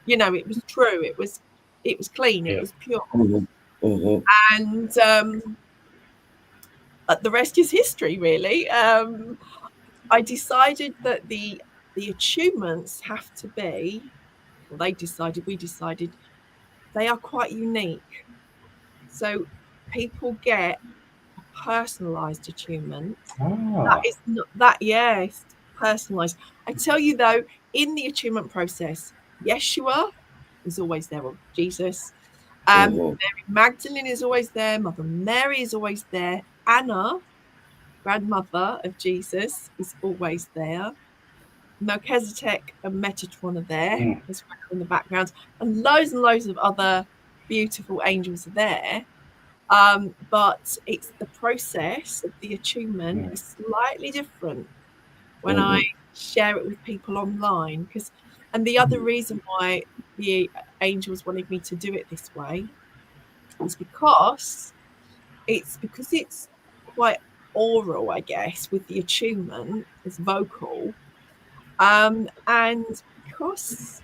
you know, it was true. It was clean. It was pure. And the rest is history, really. I decided that the attunements have to be, well, we decided they are quite unique. So people get a personalized attunement. That is not that, yes, personalized. I tell you though, in the attunement process, Yeshua is always there, or Jesus. Mary Magdalene is always there. Mother Mary is always there. Anna, grandmother of Jesus, is always there. Melchizedek and Metatron are there as well in the background, and loads of other beautiful angels are there. But it's the process of the attunement is slightly different when I share it with people online. And the other reason why the angels wanted me to do it this way is because it's quite oral, I guess, with the attunement. It's vocal. And because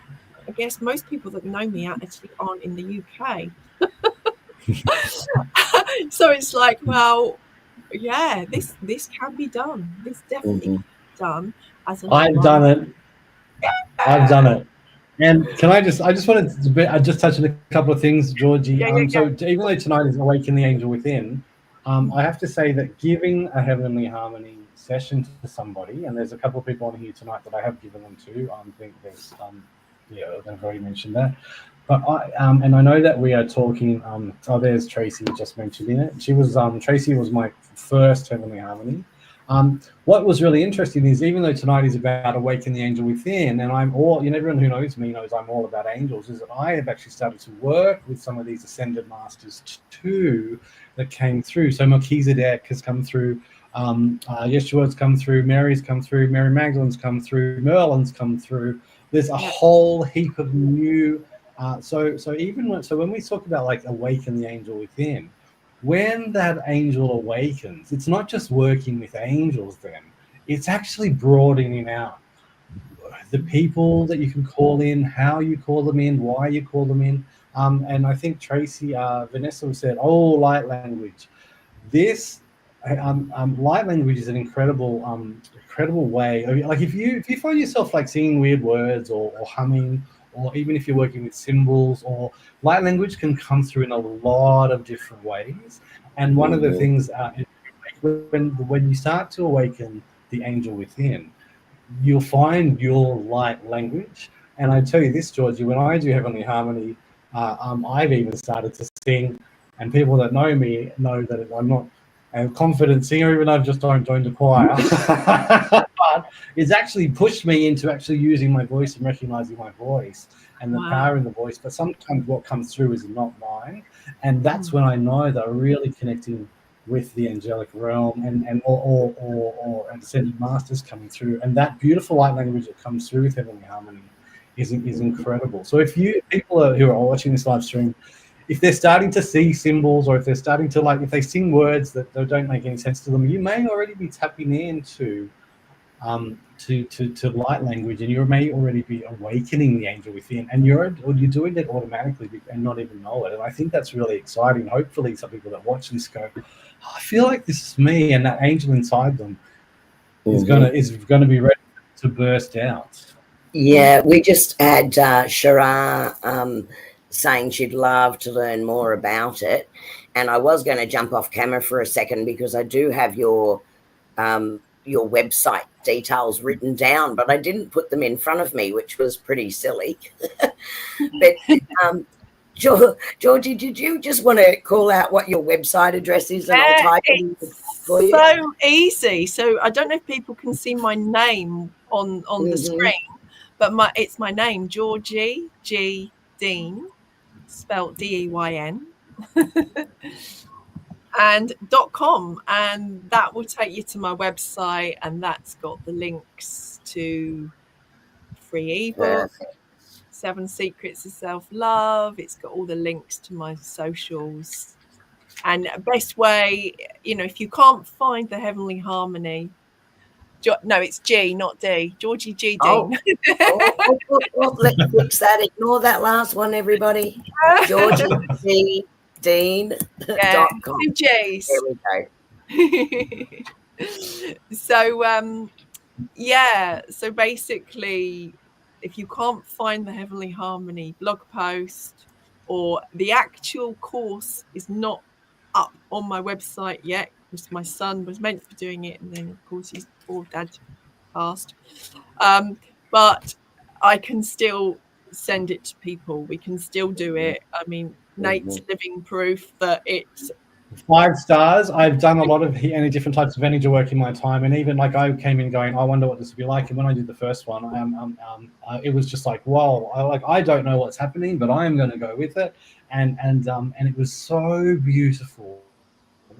I guess most people that know me actually aren't in the UK. So it's like, well, yeah, this can be done. This definitely can be done as an I've done it. I've done it. And I just wanted to just touch on a couple of things, Georgie. So even though tonight is Awaken the Angel Within, I have to say that giving a Heavenly Harmony session to somebody, and there's a couple of people on here tonight that I have given them to. I think there's, I've already mentioned that. But and I know that we are talking. There's Tracy just mentioned in it. She was Tracy was my first Heavenly Harmony. What was really interesting is, even though tonight is about Awaken the Angel Within, and I'm all, everyone who knows me knows I'm all about angels, is that I have actually started to work with some of these ascended masters too that came through. So Melchizedek has come through, Yeshua's come through, Mary's come through, Mary Magdalene's come through, Merlin's come through. There's a whole heap of new. So when we talk about like Awaken the Angel Within, when that angel awakens, it's not just working with angels then, it's actually broadening out the people that you can call in, how you call them in, why you call them in. And I think Tracy, Vanessa said, light language. This light language is an incredible way. Like if you find yourself like singing weird words or humming, or even if you're working with symbols, or light language can come through in a lot of different ways. And one of the things when you start to awaken the angel within, you'll find your light language. And I tell you this, Georgie, when I do Heavenly Harmony, I've even started to sing, and people that know me know that I'm not a confident singer, even though I've just joined the choir. But it's actually pushed me into actually using my voice and recognizing my voice and the power in the voice. But sometimes what comes through is not mine, and that's when I know that I'm really connecting with the angelic realm or ascended masters coming through. And that beautiful light language that comes through with Heavenly Harmony is incredible. So if people who are watching this live stream, if they're starting to see symbols, or if they're starting to if they sing words that don't make any sense to them, you may already be tapping into to light language, and you may already be awakening the angel within, and you're doing it automatically and not even know it. And I think that's really exciting. Hopefully some people that watch this go, I feel like this is me, and that angel inside them is gonna be ready to burst out. Yeah, we just had Shara saying she'd love to learn more about it, and I was going to jump off camera for a second because I do have your website details written down, but I didn't put them in front of me, which was pretty silly. But Georgie, did you just want to call out what your website address is, and I'll type it in for you? So easy. So I don't know if people can see my name on the screen, but it's my name, Georgie G. Deyn, spelled Deyn, and .com, and that will take you to my website, and that's got the links to free ebook, 7 Secrets of Self-Love. It's got all the links to my socials. And best way, if you can't find the Heavenly Harmony, no, it's G, not D. Georgie G. Deyn. Let's fix that. Ignore that last one, everybody. Georgie G. Deyn.com. 2 J's. There we go. So basically, if you can't find the Heavenly Harmony blog post, or the actual course is not up on my website yet, because my son was meant to be doing it, and then of course his poor dad passed, but I can still send it to people. We can still do it. I mean, Nate's living proof that 5 stars. I've done a lot of different types of energy work in my time, and even like I came in going, I wonder what this would be like. And when I did the first one, it was just like, whoa! I don't know what's happening, but I am going to go with it, and it was so beautiful.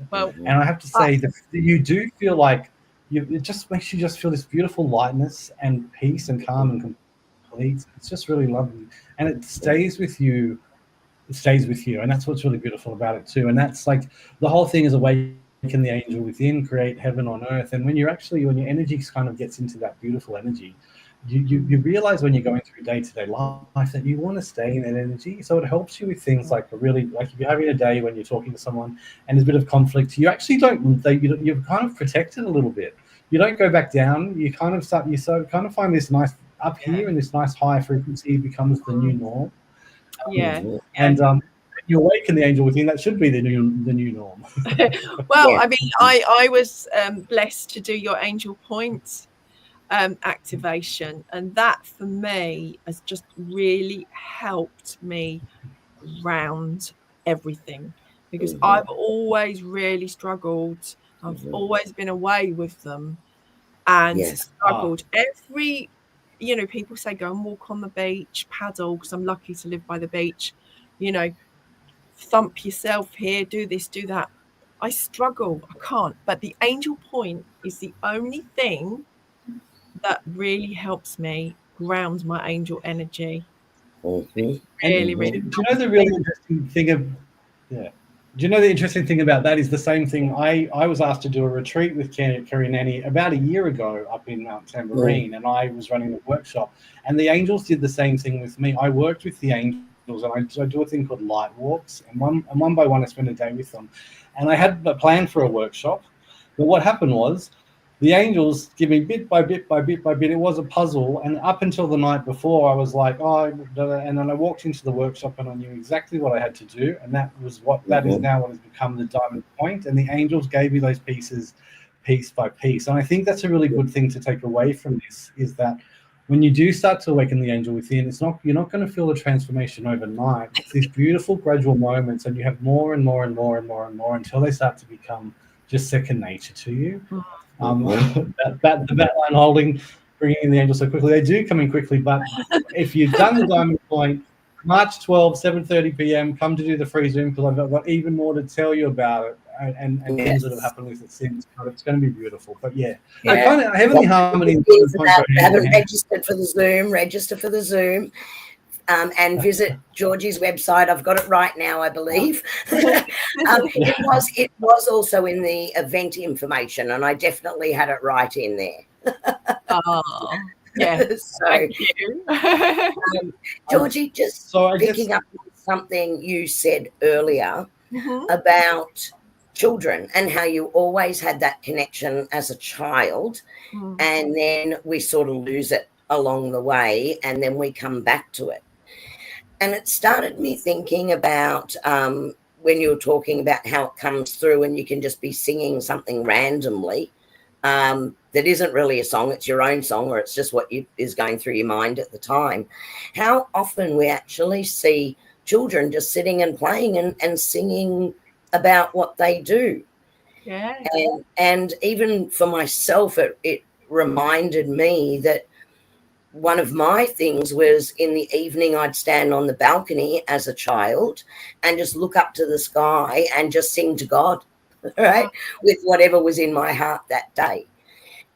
Well, and I have to say that you do feel like it just makes you just feel this beautiful lightness and peace and calm and complete. It's just really lovely, and it stays with you. It stays with you, and that's what's really beautiful about it too. And that's like the whole thing is awaken the angel within, create heaven on earth. And when your energy kind of gets into that beautiful energy, you realize when you're going through day-to-day life that you want to stay in that energy. So it helps you with things like if you're having a day when you're talking to someone and there's a bit of conflict, you actually you're kind of protected a little bit. You don't go back down. You kind of find this nice up here, and this nice high frequency becomes the new norm. And you awaken the angel within. That should be the new norm. Well, I mean, I was blessed to do your angel point activation, and that for me has just really helped me ground everything, because I've always really struggled. I've always been away with them and struggled. People say go and walk on the beach, paddle, because I'm lucky to live by the beach, thump yourself here, do this, do that. I struggle, I can't. But the angel point is the only thing that really helps me ground my angel energy. Really, really. Do you know the really interesting thing Do you know the interesting thing about that is the same thing? I was asked to do a retreat with Kerrie and Annie about a year ago up in Mount Tambourine, and I was running a workshop, and the angels did the same thing with me. I worked with the angels, and I do a thing called light walks, and one by one I spend a day with them. And I had a plan for a workshop, but what happened was the angels give me bit by bit by bit by bit. It was a puzzle, and up until the night before, I was like, and then I walked into the workshop and I knew exactly what I had to do, and that is now what has become the diamond point. And the angels gave me those pieces, piece by piece. And I think that's a really good thing to take away from this, is that when you do start to awaken the angel within, you're not going to feel the transformation overnight. It's these beautiful gradual moments, and you have more and more and more and more and more until they start to become just second nature to you. The bat line holding, bringing in the angels so quickly. They do come in quickly, but if you've done the diamond point, March 12, 7:30 p.m., come to do the free Zoom, because I've got even more to tell you about it and things that have happened with it since. But it's going to be beautiful. But Heavenly Harmony. Haven't registered for the Zoom. Register for the Zoom. And visit Georgie's website. I've got it right now, I believe. It was also in the event information, and I definitely had it right in there. Oh, yeah. Thank you. Georgie, just picking up on something you said earlier about children and how you always had that connection as a child, and then we sort of lose it along the way, and then we come back to it. And it started me thinking about when you were talking about how it comes through, and you can just be singing something randomly that isn't really a song, it's your own song, or it's just what is going through your mind at the time. How often we actually see children just sitting and playing and singing about what they do. Yeah. And even for myself, it reminded me that one of my things was in the evening, I'd stand on the balcony as a child and just look up to the sky and just sing to God, right, with whatever was in my heart that day.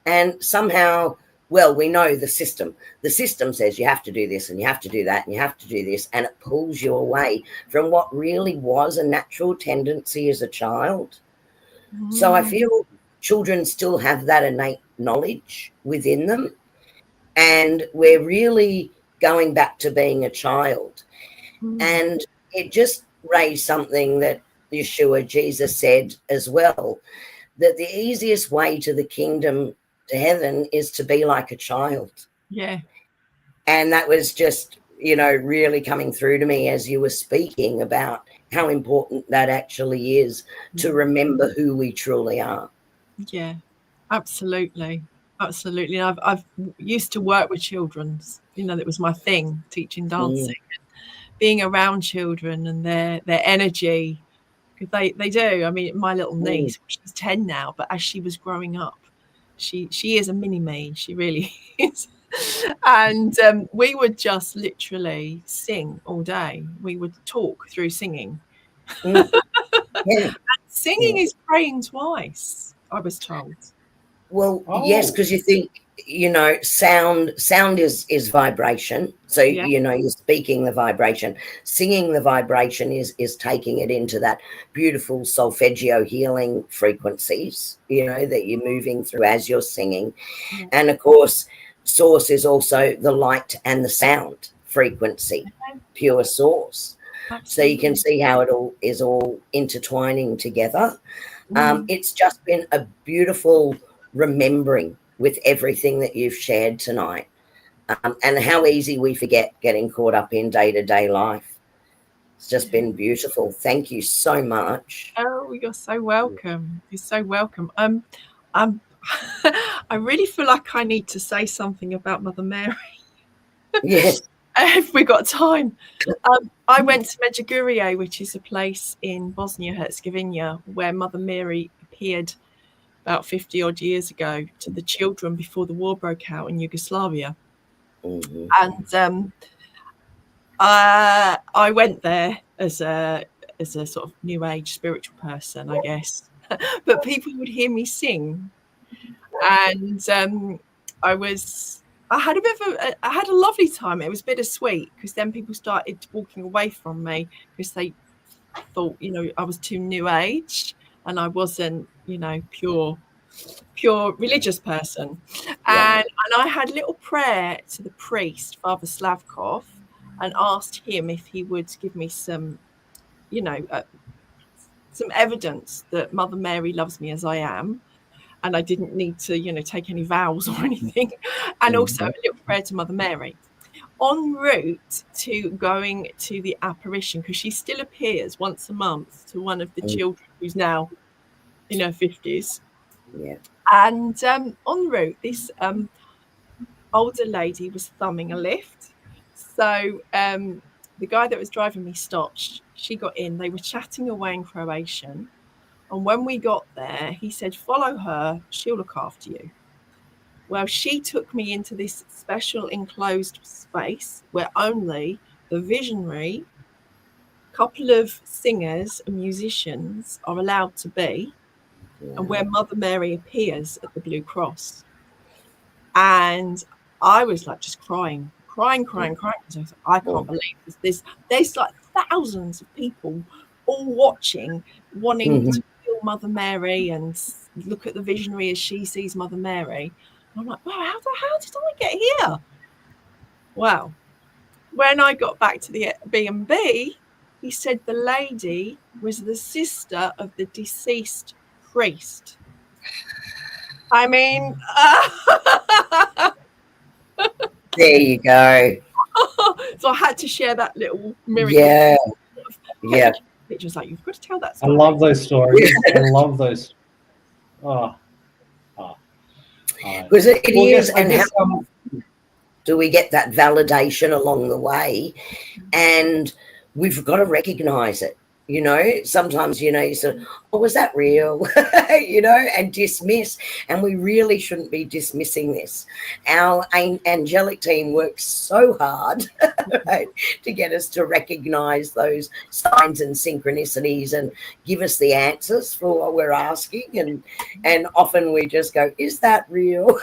And somehow, we know the system. The system says you have to do this and you have to do that and you have to do this, and it pulls you away from what really was a natural tendency as a child. So I feel children still have that innate knowledge within them. And we're really going back to being a child. And it just raised something that Yeshua, Jesus, said as well, that the easiest way to the kingdom, to heaven, is to be like a child. Yeah. And that was just, really coming through to me as you were speaking about how important that actually is to remember who we truly are. Yeah, absolutely. Absolutely. I've used to work with children. That was my thing, teaching dancing, being around children and their energy because they do. I mean, my little niece, she's 10 now, but as she was growing up, she is a mini me. She really is. And we would just literally sing all day. We would talk through singing. Yeah. Singing is praying twice, I was told. Well, yes, because you think, you know, sound is vibration. So, you know, you're speaking the vibration. Singing the vibration is taking it into that beautiful solfeggio healing frequencies, you know, that you're moving through as you're singing. And, of course, source is also the light and the sound frequency, pure source. Absolutely. So you can see how it all is all intertwining together. It's just been a beautiful remembering with everything that you've shared tonight, and how easy we forget getting caught up in day-to-day life. It's just been beautiful. Thank you so much. Oh, you're so welcome. You're so welcome. I really feel like I need to say something about Mother Mary. Yes. If we got time. I went to Medjugorje, which is a place in Bosnia-Herzegovina where Mother Mary appeared about 50 odd years ago to the children before the war broke out in Yugoslavia. And I went there as a sort of new age spiritual person, I guess. But people would hear me sing, and I had a lovely time. It was bittersweet because then people started walking away from me because they thought, you know, I was too new age and I wasn't, you know, pure religious person. And I had a little prayer to the priest, Father Slavkov, and asked him if he would give me some, you know, some evidence that Mother Mary loves me as I am, and I didn't need to, you know, take any vows or anything, and also a little prayer to Mother Mary. En route to going to the apparition, because she still appears once a month to one of the children who's now in her 50s. Yeah. And en route, this older lady was thumbing a lift. So the guy that was driving me stopped. She got in. They were chatting away in Croatian. And when we got there, he said, "Follow her. She'll look after you." Well, she took me into this special enclosed space where only the visionary, couple of singers and musicians are allowed to be, and where Mother Mary appears at the Blue Cross. And I was like just crying. I thought, I can't believe this. There's like thousands of people all watching, wanting to feel Mother Mary and look at the visionary as she sees Mother Mary. And I'm like, wow, how did I get here? Well, when I got back to the B&B, he said the lady was the sister of the deceased priest. I mean, there you go. So I had to share that little miracle. Yeah. Pictures like, you've got to tell that story. I love those stories. I love those. Because it is, and how do we get that validation along the way? And we've got to recognize it. You know, sometimes, you know, you sort of, oh, was that real? You know, and dismiss. And we really shouldn't be dismissing this. Our angelic team works so hard, right, to get us to recognize those signs and synchronicities and give us the answers for what we're asking. And often we just go, is that real?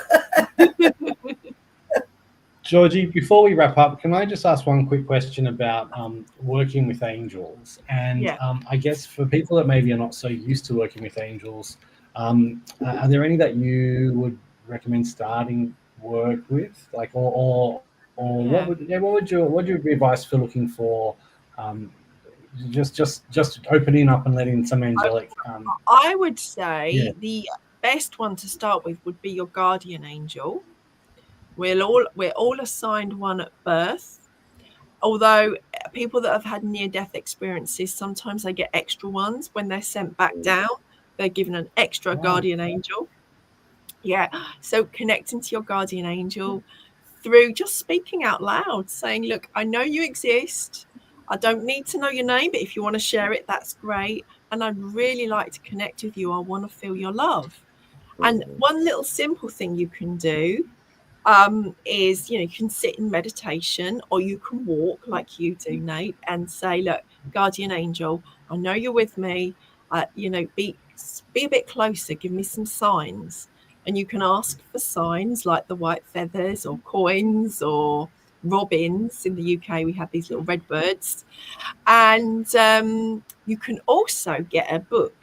Georgie, before we wrap up, can I just ask one quick question about working with angels? And I guess for people that maybe are not so used to working with angels, are there any that you would recommend starting work with? Like, what would your advice for looking for? Just opening up and letting some angelic. I would say the best one to start with would be your guardian angel. We're all assigned one at birth, although people that have had near-death experiences, sometimes they get extra ones when they're sent back down. They're given an extra guardian angel. Yeah, so connecting to your guardian angel through just speaking out loud, saying, look, I know you exist. I don't need to know your name, but if you want to share it, that's great. and I'd really like to connect with you. I want to feel your love. And one little simple thing you can do is, you can sit in meditation, or you can walk like you do, Nate, and say, look, guardian angel, I know you're with me. Be a bit closer, give me some signs. And you can ask for signs like the white feathers or coins or robins. In the UK, we have these little red birds. And you can also get a book,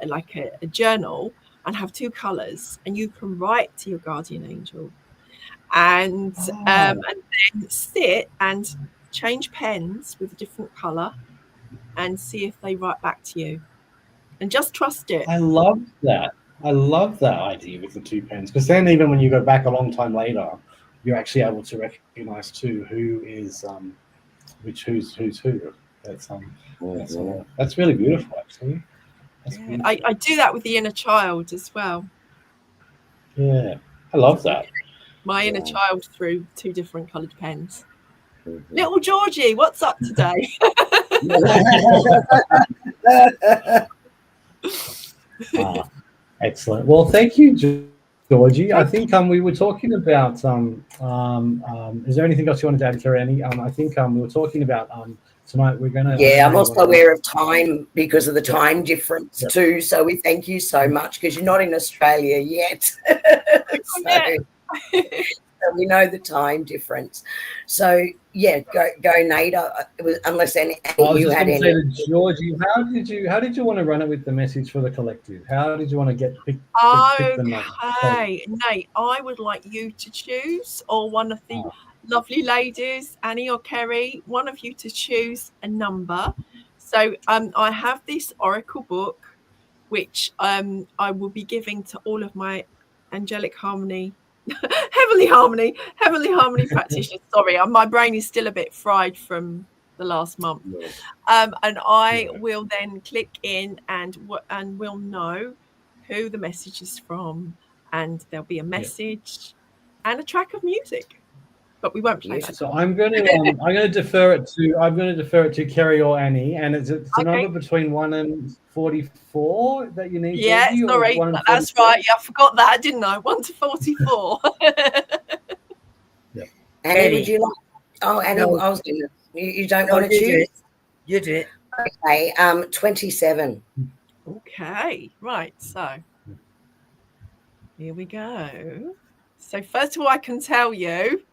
like a journal, and have 2 colors, and you can write to your guardian angel. And then sit and change pens with a different color and see if they write back to you. And just trust it. I love that. I love that idea with the 2 pens, because then even when you go back a long time later, you're actually able to recognize too who is who's who. That's really beautiful, actually. Yeah, I do that with the inner child as well. Yeah, I love that. My inner child through 2 different coloured pens. Little Georgie, what's up today? Excellent. Well, thank you, Georgie. I think we were talking about. Is there anything else you wanted to add, Kerrie? I think we were talking about tonight. We're going to. Yeah, I'm also aware of time because of the time difference too. So we thank you so much, because you're not in Australia yet. So we know the time difference. So yeah, go Nate. Unless any you had any. To Georgie, how did you want to run it with the message for the collective? How did you want to get pick them up? Okay, Nate, I would like you to choose, or one of the lovely ladies, Annie or Kerrie, one of you to choose a number. So I have this oracle book, which I will be giving to all of my angelic harmony. Heavenly harmony practitioners. Sorry, my brain is still a bit fried from the last month. And I will then click in and we'll know who the message is from, and there'll be a message and a track of music, but we won't play that. So I'm going to defer it to Kerrie or Annie, and it's a number between 1 and 44 that you need. Yeah, sorry, that's right. Yeah, I forgot that, didn't I? 1 to 44. Annie, would you like? Oh, Annie, no. I was going to. You don't want to choose? You do it. Okay, 27. Okay, right. So here we go. So first of all, I can tell you,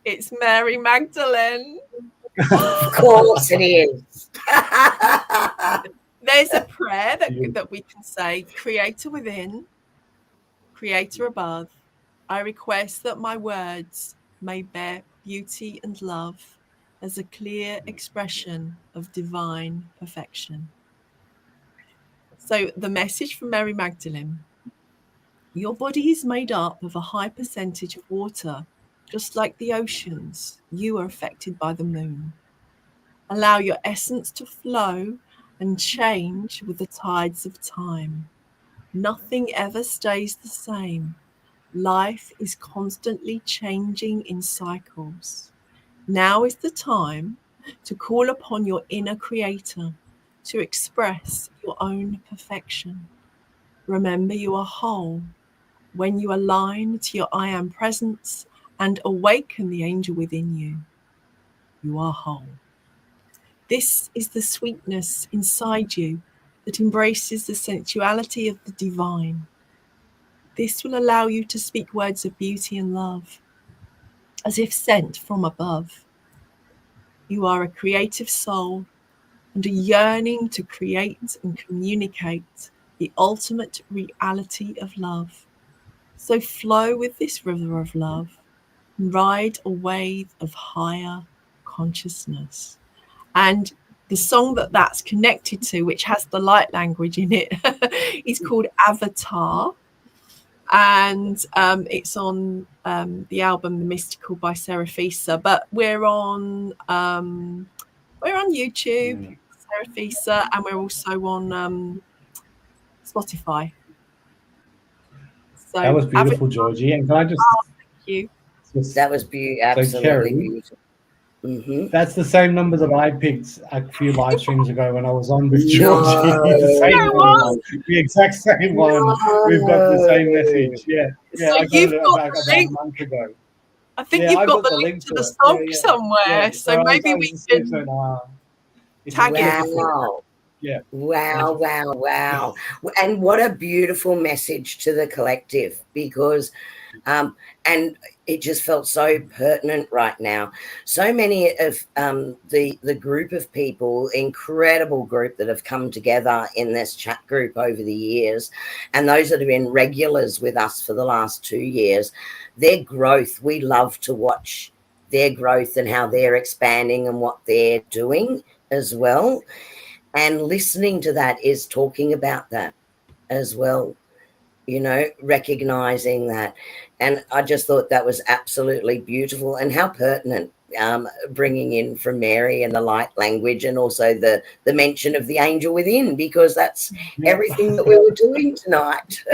it's Mary Magdalene. Of course it is. There's a prayer that we can say: Creator within, Creator above, I request that my words may bear beauty and love as a clear expression of divine perfection. So the message from Mary Magdalene: your body is made up of a high percentage of water. Just like the oceans, you are affected by the moon. Allow your essence to flow and change with the tides of time. Nothing ever stays the same. Life is constantly changing in cycles. Now is the time to call upon your inner creator to express your own perfection. Remember, you are whole. When you align to your I am presence and awaken the angel within you, you are whole. This is the sweetness inside you that embraces the sensuality of the divine. This will allow you to speak words of beauty and love, as if sent from above. You are a creative soul and a yearning to create and communicate the ultimate reality of love. So flow with this river of love and ride a wave of higher consciousness. And the song that's connected to, which has the light language in it, is called Avatar. And it's on the album The Mystical by Seraphisa. But we're on YouTube, Seraphisa, and we're also on Spotify. So that was beautiful, Georgie. And can I just? thank you. That was absolutely beautiful. Mm-hmm. That's the same number that I picked a few live streams ago when I was on with Georgie. The same number, the exact same one. We've got the same message. Yeah, So I got you've it got about the a link. month ago. I think Yeah, you've I've got the link to the it. song somewhere. So maybe we can tag it. Wow. Yeah. Wow. And what a beautiful message to the collective, because and it just felt so pertinent right now. So many of the group of people, incredible group that have come together in this chat group over the years, and those that have been regulars with us for the last 2 years, their growth, we love to watch their growth and how they're expanding and what they're doing as well. And listening to that is talking about that as well, you know, recognizing that. And I just thought that was absolutely beautiful, and how pertinent, bringing in from Mary and the light language, and also the mention of the angel within, because that's everything that we were doing tonight.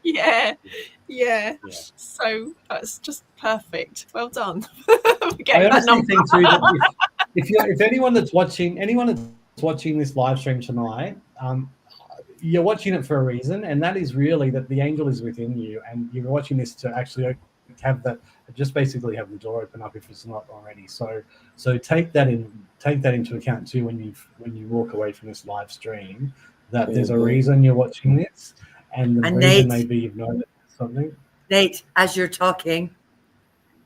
Yeah. So that's just perfect. Well done. I honestly think too that if anyone that's watching this live stream tonight, you're watching it for a reason, and that is really that the angel is within you, and you're watching this to actually have that, just basically have the door open up if it's not already. So take that into account too when you walk away from this live stream, that there's a reason you're watching this, and the reason Nate, maybe you've noticed something. Nate, as you're talking,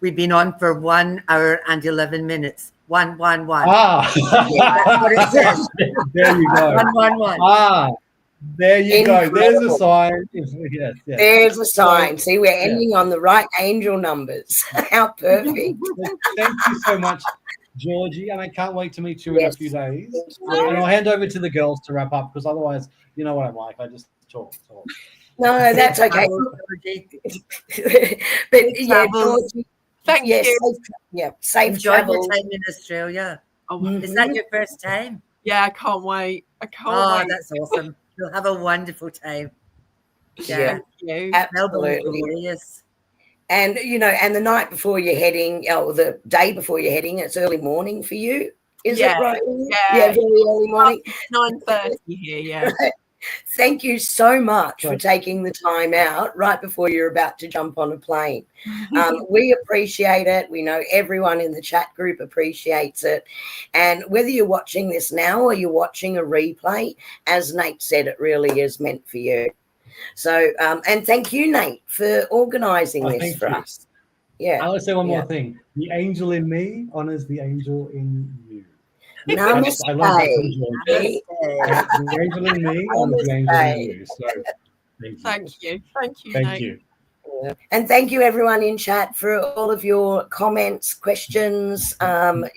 we've been on for 1 hour and 11 minutes. 111. Ah, that's what it says. There you go. 111. Ah, there you go. There's a Incredible. sign. Yes. There's a sign. See, we're ending on the right angel numbers. How perfect. Thank you so much, Georgie, and I can't wait to meet you in a few days. And I'll hand over to the girls to wrap up, because otherwise, you know what I'm like. I just talk. No, that's okay. But yeah, Georgie, Thank you. Safe Enjoy travel. your time in Australia. Oh, Is that your first time? yeah, I can't wait. Oh, that's awesome. You'll have a wonderful time. Yeah. Thank you. Absolutely. Glorious. And you know, and the night before you're heading, or the day before you're heading, it's early morning for you. Is it right? Yeah, very early morning. 9:30 here, yeah. Thank you so much for taking the time out right before you're about to jump on a plane. We appreciate it. We know everyone in the chat group appreciates it. And whether you're watching this now or you're watching a replay, as Nate said, it really is meant for you. So, and thank you, Nate, for organising this for us. Yeah. I'll say one more thing. The angel in me honors the angel in you. Namaste. I love that from Georgie. The angel in me honors the angel in you. So, thank you. Thank you, Nate. And thank you everyone in chat for all of your comments, questions,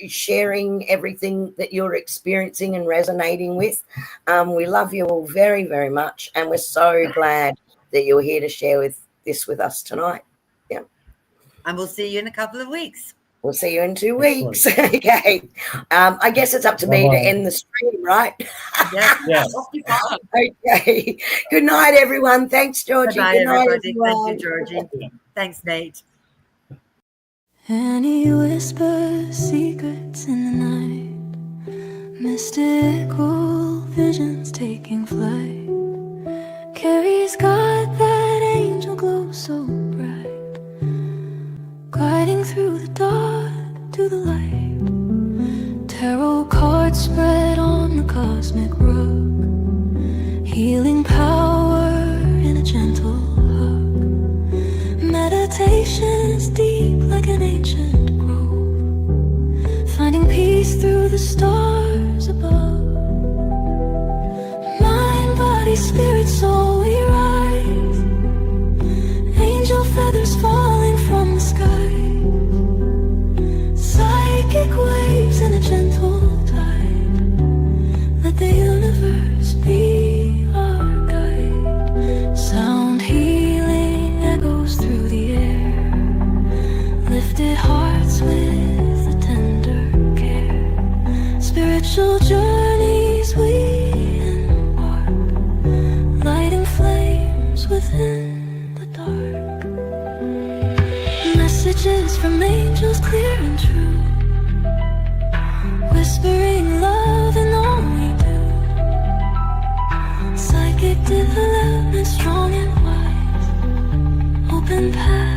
sharing everything that you're experiencing and resonating with. We love you all very, very much, and we're so glad that you're here to share this with us tonight. Yeah. And we'll see you in a couple of weeks. We'll see you in 2 weeks. Okay. I guess it's up to me to end the stream, right? Yes. Okay. Good night, everyone. Thanks, Georgie. Good night, everybody. Thank you, Georgie. Thanks, Nate. And he whispers secrets in the night, mystical visions taking flight. Kerrie's got that angel glow so bright, gliding through the dark to the light. Tarot cards spread on the cosmic rug, healing power in a gentle hug. Meditation is deep like an ancient grove, finding peace through the stars above. Mind, body, spirit, soul, we rise, angel feathers falling from the sky. Psychic waves in a gentle tide, let the universe be our guide. Sound healing echoes through the air, lifted hearts with a tender care. Spiritual journeys we embark, lighting flames within the dark. Messages from angels clear and true, whispering love in all we do. Psychic development, strong and wise, open path.